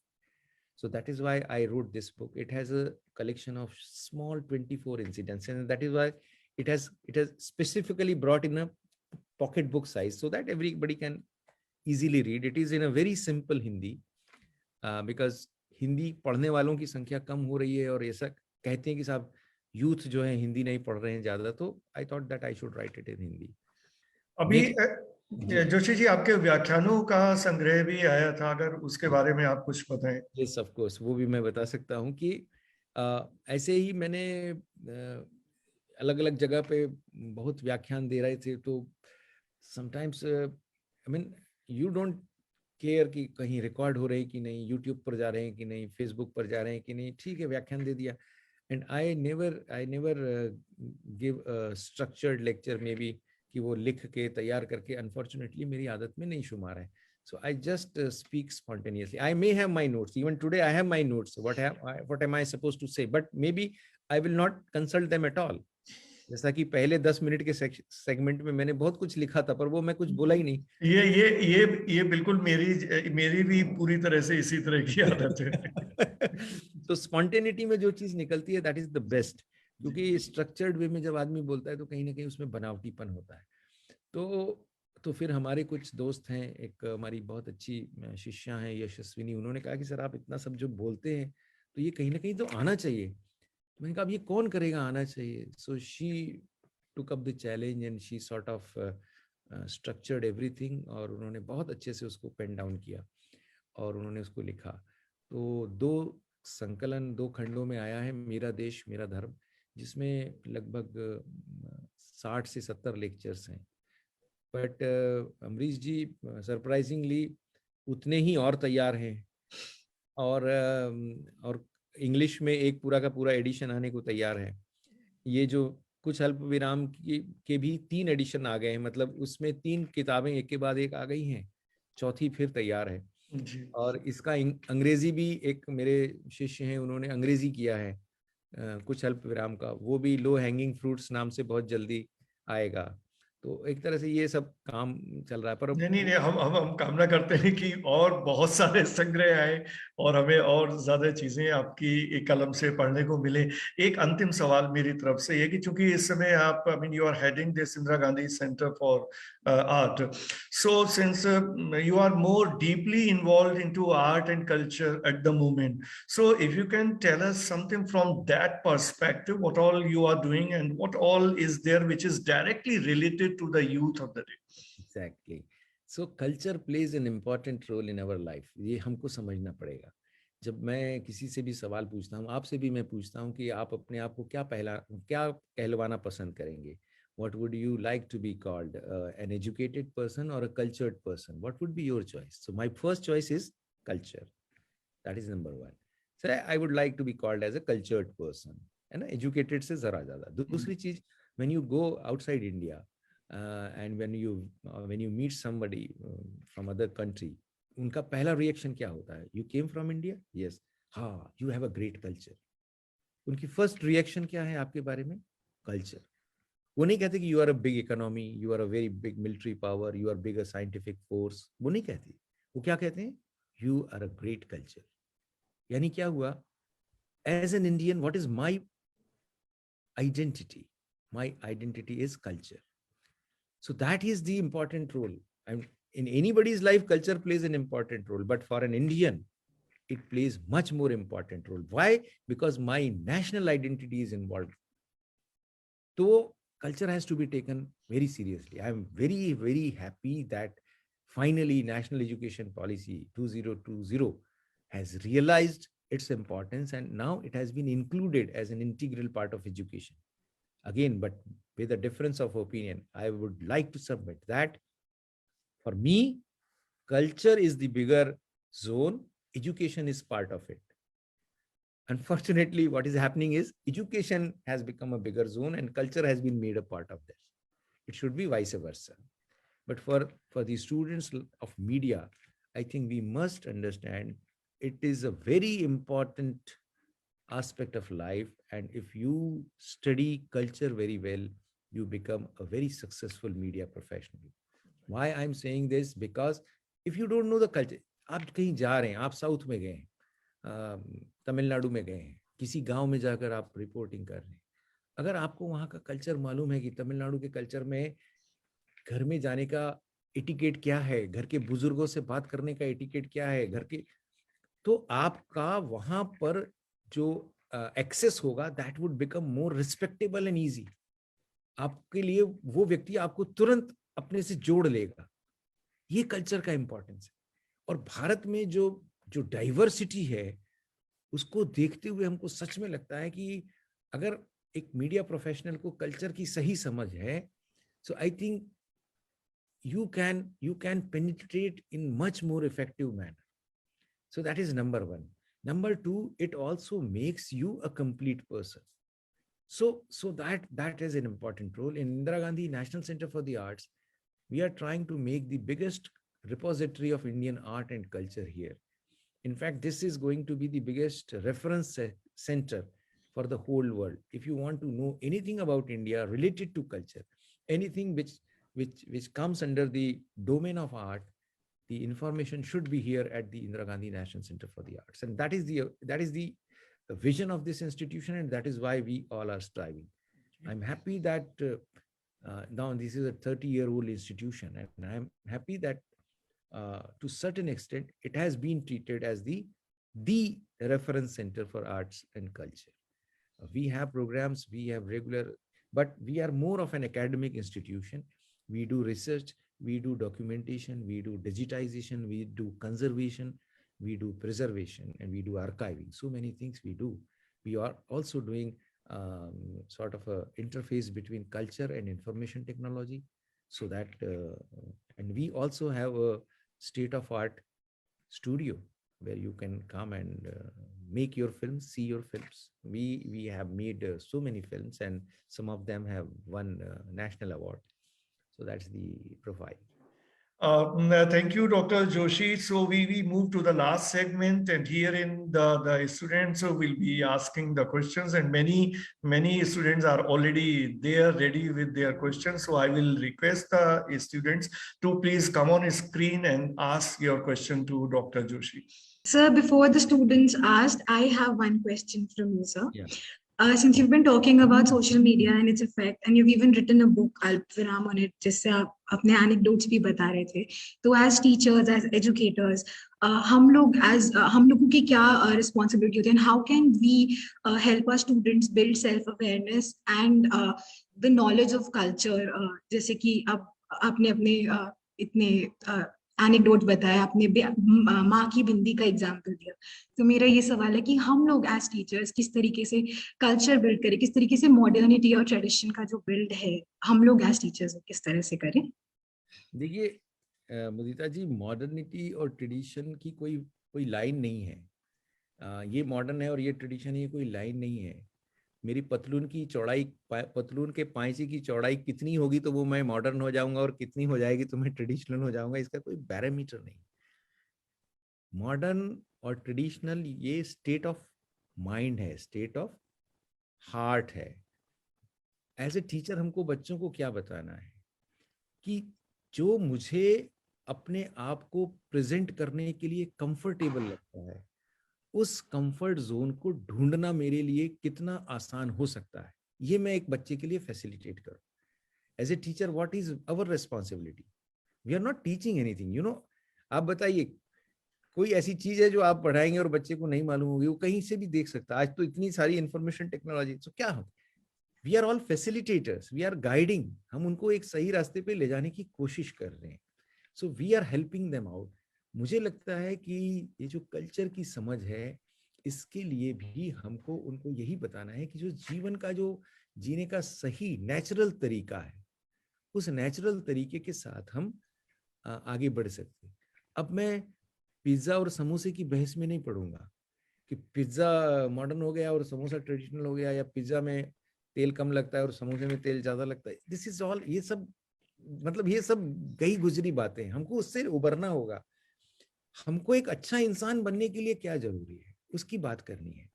So that is why I wrote this book. It has a collection of small 24 incidents, and that is why it has specifically brought in a pocket book size so that everybody can easily read. It is in a very simple Hindi, because Hindi पढ़ने वालों की संख्या कम हो रही है और ऐसा कहते हैं कि साहब यूथ जो है हिंदी नहीं पढ़ रहे हैं ज्यादा, तो I thought that I should write it in Hindi. अभी जी। जोशी जी आपके व्याख्यानों का संग्रह भी आया था, अगर उसके बारे में आप कुछ बताएं। यस ऑफ कोर्स, वो भी मैं बता सकता हूँ कि ऐसे ही मैंने अलग अलग जगह पे बहुत व्याख्यान दे रहे थे, तो sometimes I mean you don't care कि कहीं रिकॉर्ड हो रहे हैं कि नहीं, यूट्यूब पर जा रहे हैं कि नहीं, फेसबुक पर जा रहे हैं कि नहीं, ठीक है व्याख्यान दे दिया। And I never give structured lecture may be कि वो लिख के तैयार करके, अनफॉर्चुनेटली मेरी आदत में नहीं शुमार है। So I just speak spontaneously. I may have my notes. Even today, I have my notes. What am I supposed to say? But maybe I will not consult them at all. जैसा कि पहले 10 minute के segment में मैंने बहुत कुछ लिखा था, पर वो मैं कुछ बोला ही नहीं। ये बिल्कुल मेरी भी पूरी तरह से इसी तरह की आदत है। तो स्पॉन्टेनिटी में जो चीज निकलती है दैट इज द बेस्ट, क्योंकि स्ट्रक्चर्ड वे में जब आदमी बोलता है तो कहीं ना कहीं उसमें बनावटीपन होता है। तो फिर हमारे कुछ दोस्त हैं, एक हमारी बहुत अच्छी शिष्या हैं यशस्विनी, उन्होंने कहा कि सर आप इतना सब जो बोलते हैं तो ये कहीं ना कहीं तो आना चाहिए। तो मैंने कहा अब ये कौन करेगा, आना चाहिए। So she took up the challenge and she sort of structured everything, और उन्होंने बहुत अच्छे से उसको पेन डाउन किया और उन्होंने उसको लिखा। तो 2 संकलन 2 खंडों में आया है, मेरा देश मेरा धर्म, जिसमें लगभग 60 से 70 लेक्चर्स हैं। बट अमरीश जी सरप्राइजिंगली उतने ही और तैयार हैं, और इंग्लिश में एक पूरा का पूरा एडिशन आने को तैयार है। ये जो कुछ अल्प विराम के भी 3 एडिशन आ गए हैं, मतलब उसमें 3 किताबें एक के बाद एक आ गई हैं, चौथी फिर तैयार है। और इसका अंग्रेजी भी एक मेरे शिष्य हैं, उन्होंने अंग्रेजी किया है कुछ अल्प विराम का, वो भी लो हैंगिंग फ्रूट्स नाम से बहुत जल्दी आएगा। तो एक तरह से ये सब काम चल रहा है। पर नहीं, हम कामना करते हैं कि और बहुत सारे संग्रह आए और हमें और ज्यादा चीजें आपकी एक कलम से पढ़ने को मिले। एक अंतिम सवाल मेरी तरफ से ये कि चूंकि इस समय आप you are heading this Indira Gandhi centre for art, so since you are more deeply involve into art and culture at the moment, so if you can tell us something from that perspective, what all you are doing and what all is there which is directly related to the youth of the day. Exactly, so culture plays an important role in our life, ये हमको समझना पड़ेगा। जब मैं किसी से भी सवाल पूछता हूँ, आपसे भी मैं पूछता हूँ कि आप अपने आप को क्या कहलवाना पसंद करेंगे? What would you like to be called? An educated person or a cultured person? What would be your choice? So my first choice is culture. That is number 1. So I would like to be called as a cultured person. है ना, educated से जरा ज़्यादा। दूसरी चीज, when you go outside India and when you meet somebody from other country, उनका पहला reaction क्या होता है? You came from India? Yes. हाँ, you have a great culture. उनकी फर्स्ट रिएक्शन क्या है आपके बारे में? कल्चर। वो नहीं कहते कि you are a big economy, you are a very big military power, you are big a scientific force, वो नहीं कहते। वो क्या कहते हैं? You are a great culture. यानी क्या हुआ? As an Indian, what is my identity? My identity is culture. So that is the important role. And in anybody's life, culture plays an important role, but for an Indian, it plays much more important role. Why? Because my national identity is involved. So culture has to be taken very seriously. I am very, very happy that finally National Education Policy 2020 has realized its importance, and now it has been included as an integral part of education. Again, but with a difference of opinion, I would like to submit that For me, culture is the bigger zone, education is part of it. Unfortunately, what is happening is education has become a bigger zone and culture has been made a part of that. It should be vice versa. But for the students of media, I think we must understand it is a very important aspect of life. And if you study culture very well, you become a very successful media professional. Why I'm saying this? Because if you don't know the culture, आप कहीं जा रहे हैं, आप south में गए हैं, तमिलनाडु में गए हैं, किसी गांव में जाकर आप रिपोर्टिंग कर रहे हैं, अगर आपको वहाँ का कल्चर मालूम है कि तमिलनाडु के कल्चर में घर में जाने का एटिकेट क्या है, घर के बुजुर्गों से बात करने का एटिकेट क्या है, घर के, तो आपका वहां पर जो एक्सेस होगा that would become more respectable and easy. आपके लिए वो व्यक्ति आपको तुरंत अपने से जोड़ लेगा. ये कल्चर का इंपॉर्टेंस है. और भारत में जो जो डाइवर्सिटी है उसको देखते हुए हमको सच में लगता है कि अगर एक मीडिया प्रोफेशनल को कल्चर की सही समझ है, so I think you can penetrate in much more effective manner. So that is number one. Number two, it also makes you a complete person. So that is an important role. In Indira Gandhi National Center for the Arts, we are trying to make the biggest repository of Indian art and culture here. In fact, this is going to be the biggest reference center for the whole world. If you want to know anything about India related to culture, anything which comes under the domain of art, the information should be here at the Indira Gandhi National Center for the Arts. And that is the vision of this institution, and that is why we all are striving. I'm happy that now this is a 30-year-old institution, and I'm happy that to certain extent it has been treated as the reference center for arts and culture. We have programs, we have regular, but we are more of an academic institution. We do research, we do documentation, we do digitization, we do conservation, we do preservation, and we do archiving. So many things we do. We are also doing sort of a interface between culture and information technology, so that, and we also have a state-of-art studio where you can come and make your films, see your films. We have made so many films, and some of them have won national award. So that's the profile. Thank you, Dr. Joshi. So we move to the last segment, and here in the students will be asking the questions, and many students are already there ready with their questions. So I will request the students to please come on screen and ask your question to Dr. Joshi. Sir, before the students asked, I have one question from you, sir. Yeah. Since you've been talking about social media and its effect, and you've even written a book, Alpviram, on it, जिससे आप अपने anecdotes भी बता रहे थे, तो as teachers, as educators, हम लोगों की क्या responsibility होती है, and how can we help our students build self-awareness and the knowledge of culture, जैसे कि आप आपने अपने इतने एनेक्डोट बताया, आपने माँ की बिंदी का एग्जाम्पल दिया. तो मेरा ये सवाल है कि हम लोग एज टीचर्स किस तरीके से कल्चर बिल्ड करें, किस तरीके से मॉडर्निटी और ट्रेडिशन का जो बिल्ड है हम लोग एज टीचर्स किस तरह से करें. देखिए मुदिता जी, मॉडर्निटी और ट्रेडिशन की कोई लाइन नहीं है. ये मॉडर्न है और ये ट्रेडिशन है, ये कोई लाइन नहीं है. मेरी पतलून की चौड़ाई, पतलून के पायचे की चौड़ाई कितनी होगी तो वो मैं मॉडर्न हो जाऊंगा, और कितनी हो जाएगी तो मैं ट्रेडिशनल हो जाऊंगा. इसका कोई पैरामीटर नहीं. मॉडर्न और ट्रेडिशनल ये स्टेट ऑफ माइंड है, स्टेट ऑफ हार्ट है. एज ए टीचर हमको बच्चों को क्या बताना है कि जो मुझे अपने आप को प्रेजेंट करने के लिए कंफर्टेबल लगता है, उस कंफर्ट जोन को ढूंढना मेरे लिए कितना आसान हो सकता है, ये मैं एक बच्चे के लिए फैसिलिटेट करूं. As a teacher, what is our responsibility? We are not teaching anything, you know. आप बताइए, कोई ऐसी चीज है जो आप पढ़ाएंगे और बच्चे को नहीं मालूम होगी, वो कहीं से भी देख सकता है. आज तो इतनी सारी इंफॉर्मेशन टेक्नोलॉजी, तो क्या हो, we are all facilitators, we are guiding. हम उनको एक सही रास्ते पे ले जाने की कोशिश कर रहे हैं. So we are helping them out. मुझे लगता है कि ये जो कल्चर की समझ है, इसके लिए भी हमको उनको यही बताना है कि जो जीवन का जो जीने का सही नेचुरल तरीका है, उस नेचुरल तरीके के साथ हम आगे बढ़ सकते हैं। अब मैं पिज्जा और समोसे की बहस में नहीं पड़ूंगा कि पिज्जा मॉडर्न हो गया और समोसा ट्रेडिशनल हो गया, या पिज्जा में तेल कम लगता है और समोसे में तेल ज्यादा लगता है। दिस इज ऑल, ये सब मतलब ये सब गई गुजरी बातें, हमको उससे उबरना होगा। हमको एक अच्छा इंसान बनने के लिए क्या जरूरी है उसकी बात करनी है।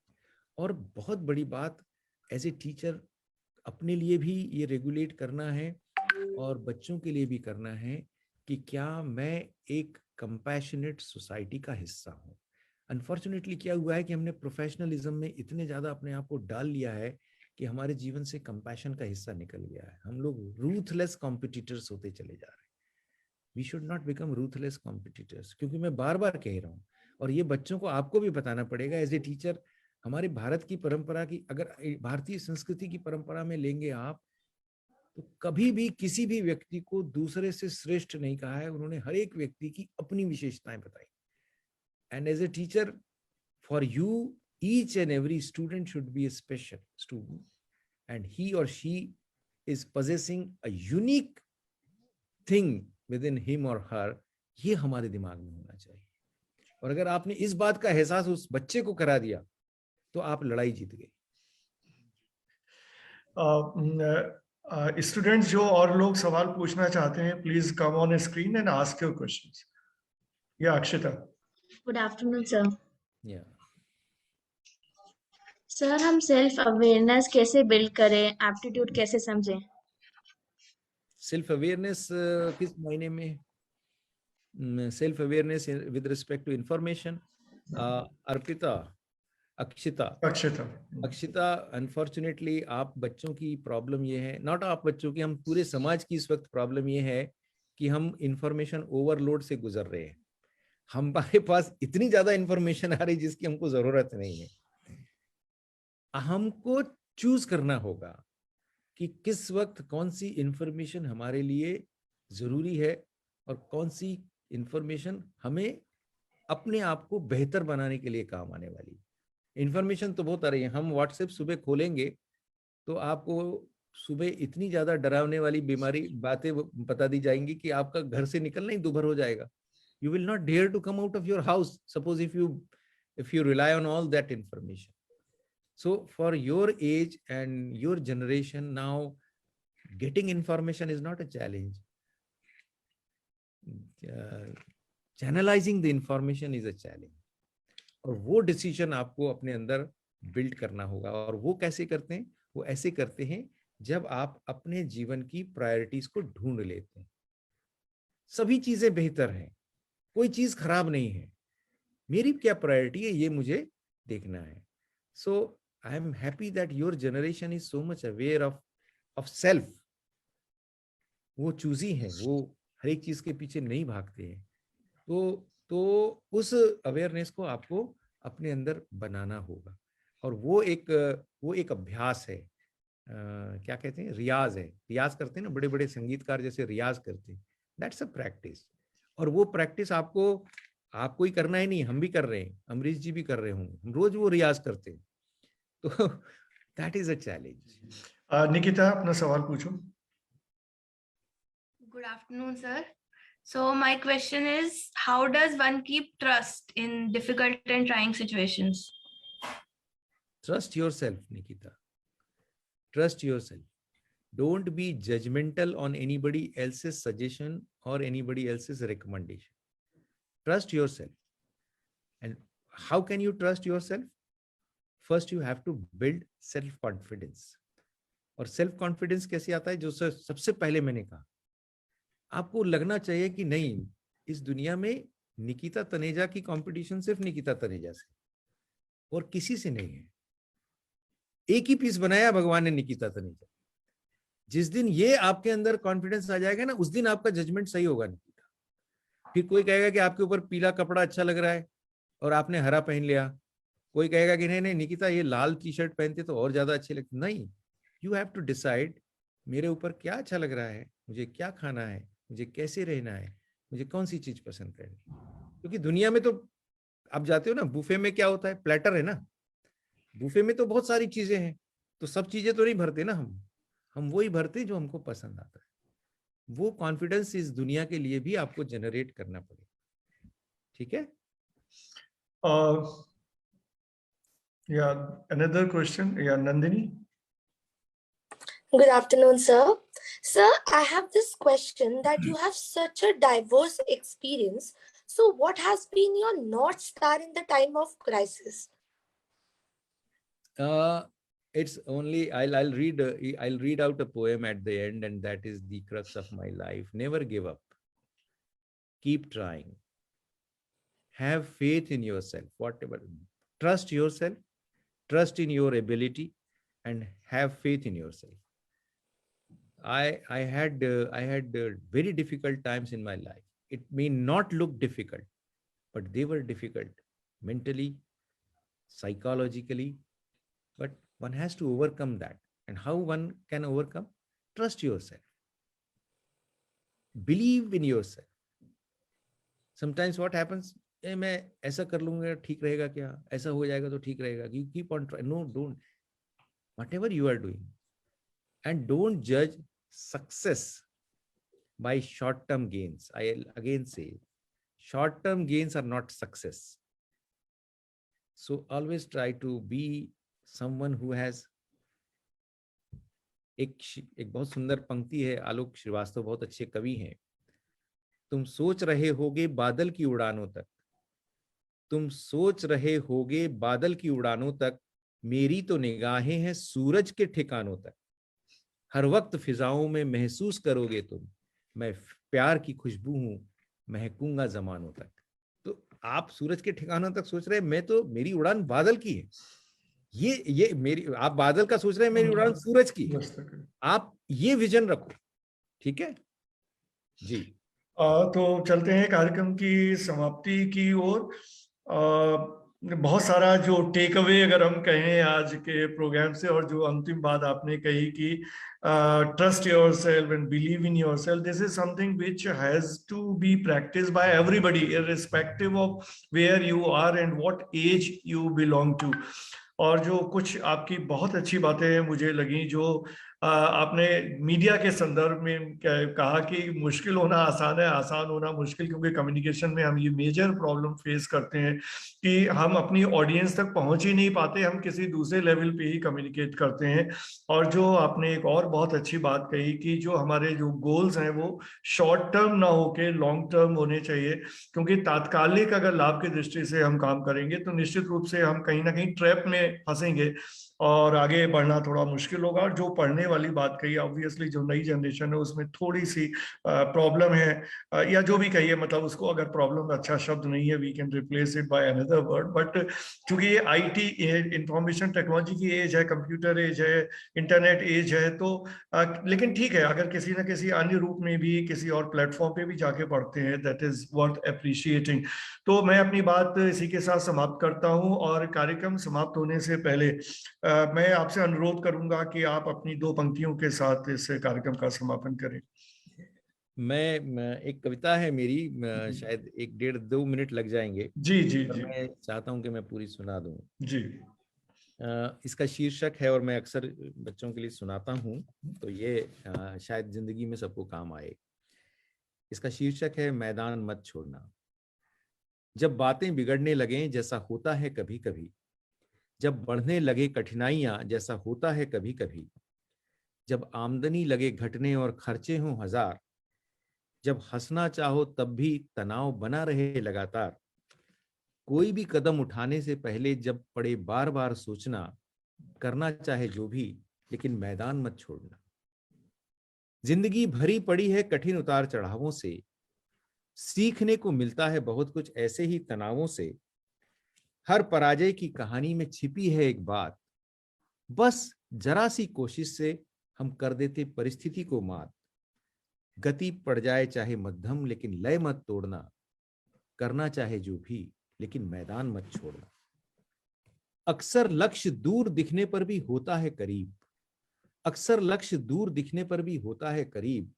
और बहुत बड़ी बात एज ए टीचर अपने लिए भी ये रेगुलेट करना है और बच्चों के लिए भी करना है कि क्या मैं एक कंपैशनेट सोसाइटी का हिस्सा हूँ। अनफॉर्चुनेटली क्या हुआ है कि हमने प्रोफेशनलिज्म में इतने ज्यादा अपने आप को डाल लिया है कि हमारे जीवन से कंपैशन का हिस्सा निकल गया है। हम लोग रूथलेस कॉम्पिटिटर्स होते चले जा रहे हैं। We should not become ruthless competitors, क्योंकि मैं बार बार कह रहा हूँ और ये बच्चों को आपको भी बताना पड़ेगा एज ए टीचर। हमारे भारत की परंपरा की, अगर भारतीय संस्कृति की परंपरा में लेंगे आप, तो कभी भी किसी भी व्यक्ति को दूसरे से श्रेष्ठ नहीं कहा है। उन्होंने हर एक व्यक्ति की अपनी विशेषताएं बताई। And as a teacher, for you each and every student should be a special student, and he or she is possessing a unique thing within him or her. ये हमारे दिमाग में होना चाहिए। और अगर आपने इस बात का एहसास उस बच्चे को करा दिया तो आप लड़ाई जीत गए। स्टूडेंट्स जो और लोग सवाल पूछना चाहते हैं, please come on screen and ask your questions. Yeah Akshita. Good afternoon sir. Yeah sir, हम सेल्फ अवेयरनेस कैसे बिल्ड करें, एप्टीट्यूड कैसे समझें? सेल्फ अवेयरनेस किस मायने में? Self awareness with respect to information. Arpita, Akshita, Akshita, unfortunately आप बच्चों की प्रॉब्लम ये है, नॉट आप बच्चों की, हम पूरे समाज की इस वक्त प्रॉब्लम ये है कि हम इंफॉर्मेशन ओवरलोड से गुजर रहे हैं। हमारे पास इतनी ज्यादा इंफॉर्मेशन आ रही जिसकी हमको जरूरत नहीं है। हमको चूज करना होगा कि किस वक्त कौन सी इंफॉर्मेशन हमारे लिए जरूरी है और कौन सी इंफॉर्मेशन हमें अपने आप को बेहतर बनाने के लिए काम आने वाली। इंफॉर्मेशन तो बहुत आ रही है। हम व्हाट्सएप सुबह खोलेंगे तो आपको सुबह इतनी ज्यादा डरावने वाली बीमारी बातें बता दी जाएंगी कि आपका घर से निकलना ही दूभर हो जाएगा। You will not dare to come out of your house, suppose if you rely on all that information. So for your age and your generation now, getting information is not a challenge. Channelizing the information is a challenge. और वो decision आपको अपने अंदर build करना होगा। और वो कैसे करते हैं? वो ऐसे करते हैं जब आप अपने जीवन की प्रायोरिटीज को ढूंढ लेते हैं। सभी चीजें बेहतर हैं, कोई चीज खराब नहीं है। मेरी क्या प्रायोरिटी है ये मुझे देखना है। So I am happy that your generation is so much aware of self. वो चूजी हैं, वो हर एक चीज के पीछे नहीं भागते हैं। तो उस अवेयरनेस को आपको अपने अंदर बनाना होगा। और वो एक अभ्यास है, क्या कहते हैं, रियाज है। रियाज करते हैं ना बड़े बड़े संगीतकार, जैसे रियाज करते हैं। That's a practice. और वो प्रैक्टिस आपको ही करना है, नहीं, हम भी कर रहे हैं, अमरीश जी भी कर रहे होंगे, हम रोज वो रियाज करते हैं। तो that is a challenge. Nikita, अपना सवाल पूछो। Good afternoon, sir. So my question is, how does one keep trust in difficult and trying situations? Trust yourself, Nikita. Trust yourself. Don't be judgmental on anybody else's suggestion or anybody else's recommendation. Trust yourself. And how can you trust yourself? First, you have to build self-confidence. और self confidence कैसे आता है? जो सबसे पहले मैंने कहा, आपको लगना चाहिए कि नहीं, इस दुनिया में निकिता तनेजा की कंपटीशन सिर्फ निकिता तनेजा से और किसी से नहीं है। एक ही पीस बनाया भगवान ने, निकिता तनेजा। जिस दिन ये आपके अंदर कॉन्फिडेंस आ जाएगा ना, उस दिन आपका जजमेंट सही होगा निकिता। फिर कोई कहेगा कि आपके ऊपर पीला कपड़ा अच्छा लग रहा है और आपने हरा पहन लिया। कोई कहेगा कि नहीं नहीं निकिता, ये लाल टी शर्ट पहनते तो और ज्यादा अच्छे लगते। नहीं, यू हैव टू डिसाइड मेरे ऊपर क्या अच्छा लग रहा है, मुझे क्या खाना है, मुझे कैसे रहना है, मुझे कौन सी चीज पसंद करनी। क्योंकि दुनिया में तो आप जाते हो ना, बुफे में क्या होता है, प्लेटर है ना, बुफे में तो बहुत सारी चीजें हैं, तो सब चीजें तो नहीं भरते ना हम वही भरते जो हमको पसंद आता है। वो कॉन्फिडेंस इस दुनिया के लिए भी आपको जनरेट करना पड़ेगा। ठीक है? Yeah, another question. Yeah, Nandini. Good afternoon, sir. Sir, I have this question that you have such a diverse experience. So, what has been your North Star in the time of crisis? It's only I'll read out a poem at the end, and that is the crux of my life. Never give up. Keep trying. Have faith in yourself. Whatever. Trust yourself. Trust in your ability, and have faith in yourself. I had very difficult times in my life. It may not look difficult, but they were difficult mentally, psychologically. But one has to overcome that. And how one can overcome? Trust yourself. Believe in yourself. Sometimes what happens? मैं ऐसा कर लूंगा ठीक रहेगा क्या? ऐसा हो जाएगा तो ठीक रहेगा. You keep on trying. No, don't. Whatever you are doing, and don't judge success by short-term gains. I'll again say, short-term gains are not success. So always try to be someone who has एक बहुत सुंदर पंक्ति है, आलोक श्रीवास्तव बहुत अच्छे कवि हैं. तुम सोच रहे होगे बादल की उड़ानों तक, तुम सोच रहे होगे बादल की उड़ानों तक, मेरी तो निगाहें हैं सूरज के ठिकानों तक. हर वक्त फिजाओं में महसूस करोगे तुम, मैं प्यार की खुशबू हूं, महकूंगा जमानों तक. तो आप सूरज के ठिकानों तक सोच रहे हैं, मैं तो मेरी उड़ान बादल की है. ये मेरी, आप बादल का सोच रहे हैं, मेरी उड़ान सूरज की है. आप ये विजन रखो. ठीक है जी. तो चलते हैं कार्यक्रम की समाप्ति की ओर. बहुत सारा जो टेक अवे अगर हम कहें आज के प्रोग्राम से, और जो अंतिम बात आपने कही कि trust yourself and believe in yourself, this is something which has to be practised by everybody irrespective of where you are and what age you belong to. और जो कुछ आपकी बहुत अच्छी बातें मुझे लगी, जो आपने मीडिया के संदर्भ में कहा कि मुश्किल होना आसान है, आसान होना मुश्किल, क्योंकि कम्युनिकेशन में हम ये मेजर प्रॉब्लम फेस करते हैं कि हम अपनी ऑडियंस तक पहुंच ही नहीं पाते, हम किसी दूसरे लेवल पे ही कम्युनिकेट करते हैं. और जो आपने एक और बहुत अच्छी बात कही कि जो हमारे जो गोल्स हैं वो शॉर्ट टर्म ना होके लॉन्ग टर्म होने चाहिए, क्योंकि तात्कालिक अगर लाभ की दृष्टि से हम काम करेंगे तो निश्चित रूप से हम कहीं ना कहीं ट्रैप में फंसेंगे और आगे बढ़ना थोड़ा मुश्किल होगा. और जो पढ़ने वाली बात कही, ऑब्वियसली जो नई जनरेशन है उसमें थोड़ी सी प्रॉब्लम है, या जो भी कहिए, मतलब उसको अगर प्रॉब्लम अच्छा शब्द नहीं है, we can replace it by another word. But चूंकि ये आईटी इंफॉर्मेशन टेक्नोलॉजी की एज है, कंप्यूटर एज है, इंटरनेट एज है, तो लेकिन ठीक है, अगर किसी न किसी अन्य रूप में भी किसी और प्लेटफॉर्म पे भी जाके पढ़ते हैं, दैट इज वर्थ अप्रिशिएटिंग. तो मैं अपनी बात इसी के साथ समाप्त करता हूं, और कार्यक्रम समाप्त होने से पहले मैं आपसे अनुरोध करूंगा कि आप अपनी 2 पंक्तियों के साथ इस कार्यक्रम का समापन करें. मैं एक कविता है मेरी, शायद 1-1.5-2 मिनट लग जाएंगे. जी जी जी. मैं चाहता हूं कि मैं पूरी सुना दूं जी. इसका शीर्षक है, और मैं अक्सर बच्चों के लिए सुनाता हूं, तो ये शायद जिंदगी में सबको काम आए. इसका शीर्षक है मैदान मत छोड़ना. जब बातें बिगड़ने लगें जैसा होता है कभी कभी, जब बढ़ने लगे कठिनाइयां जैसा होता है कभी कभी, जब आमदनी लगे घटने और खर्चे हों हजार, जब हंसना चाहो तब भी तनाव बना रहे लगातार, कोई भी कदम उठाने से पहले जब पड़े बार बार सोचना, करना चाहे जो भी लेकिन मैदान मत छोड़ना. जिंदगी भरी पड़ी है कठिन उतार चढ़ावों से, सीखने को मिलता है बहुत कुछ ऐसे ही तनावों से. हर पराजय की कहानी में छिपी है एक बात, बस जरा सी कोशिश से हम कर देते परिस्थिति को मात. गति पड़ जाए चाहे मध्यम लेकिन लय मत तोड़ना, करना चाहे जो भी लेकिन मैदान मत छोड़ना. अक्सर लक्ष्य दूर दिखने पर भी होता है करीब, अक्सर लक्ष्य दूर दिखने पर भी होता है करीब.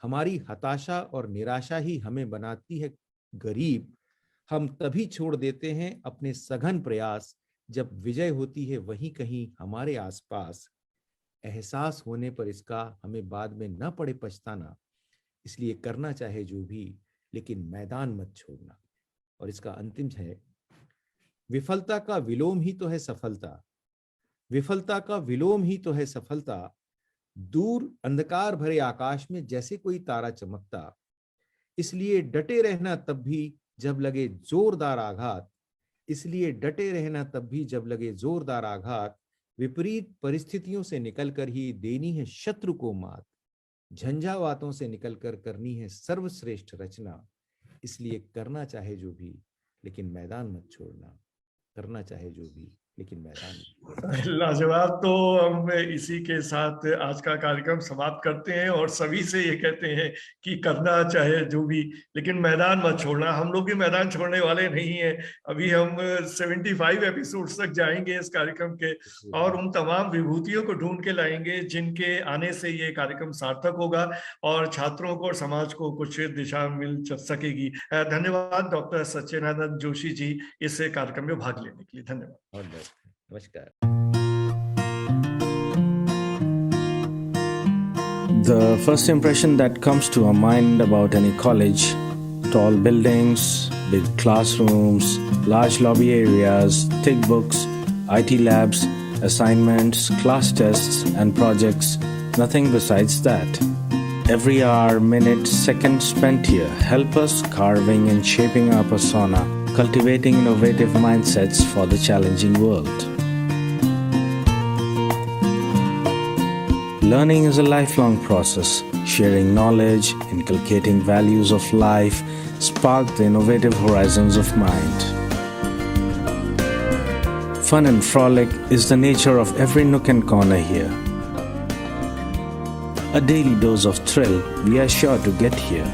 हमारी हताशा और निराशा ही हमें बनाती है गरीब. हम तभी छोड़ देते हैं अपने सघन प्रयास, जब विजय होती है वहीं कहीं हमारे आसपास. एहसास होने पर इसका हमें बाद में न पड़े पछताना, इसलिए करना चाहे जो भी, लेकिन मैदान मत छोड़ना। और इसका अंतिम है, विफलता का विलोम ही तो है सफलता, विफलता का विलोम ही तो है सफलता, दूर अंधकार भरे आकाश में जैसे कोई तारा चमकता। इसलिए डटे रहना तब भी जब लगे जोरदार आघात, इसलिए डटे रहना तब भी जब लगे जोरदार आघात, विपरीत परिस्थितियों से निकलकर ही देनी है शत्रु को मात, झंझावातों से निकलकर करनी है सर्वश्रेष्ठ रचना। इसलिए करना चाहे जो भी, लेकिन मैदान मत छोड़ना, करना चाहे जो भी, लेकिन मैदान। लाजवाब। तो हम इसी के साथ आज का कार्यक्रम समाप्त करते हैं और सभी से ये कहते हैं कि करना चाहे जो भी, लेकिन मैदान मत छोड़ना। हम लोग भी मैदान छोड़ने वाले नहीं हैं। अभी हम 75 एपिसोड्स तक जाएंगे इस कार्यक्रम के, और उन तमाम विभूतियों को ढूंढ के लाएंगे जिनके आने से ये कार्यक्रम सार्थक होगा और छात्रों को और समाज को कुछ दिशा मिल सकेगी। धन्यवाद डॉक्टर सच्चिदानंद जोशी जी इस कार्यक्रम में भाग लेने के लिए। धन्यवाद। नमस्कार। The first impression that comes to our mind about any college: tall buildings, big classrooms, large lobby areas, thick books, IT labs, assignments, class tests, and projects. Nothing besides that. Every hour, minute, second spent here help us carving and shaping our persona, cultivating innovative mindsets for the challenging world. Learning is a lifelong process. Sharing knowledge, inculcating values of life, spark the innovative horizons of mind. Fun and frolic is the nature of every nook and corner here. A daily dose of thrill, we are sure to get here.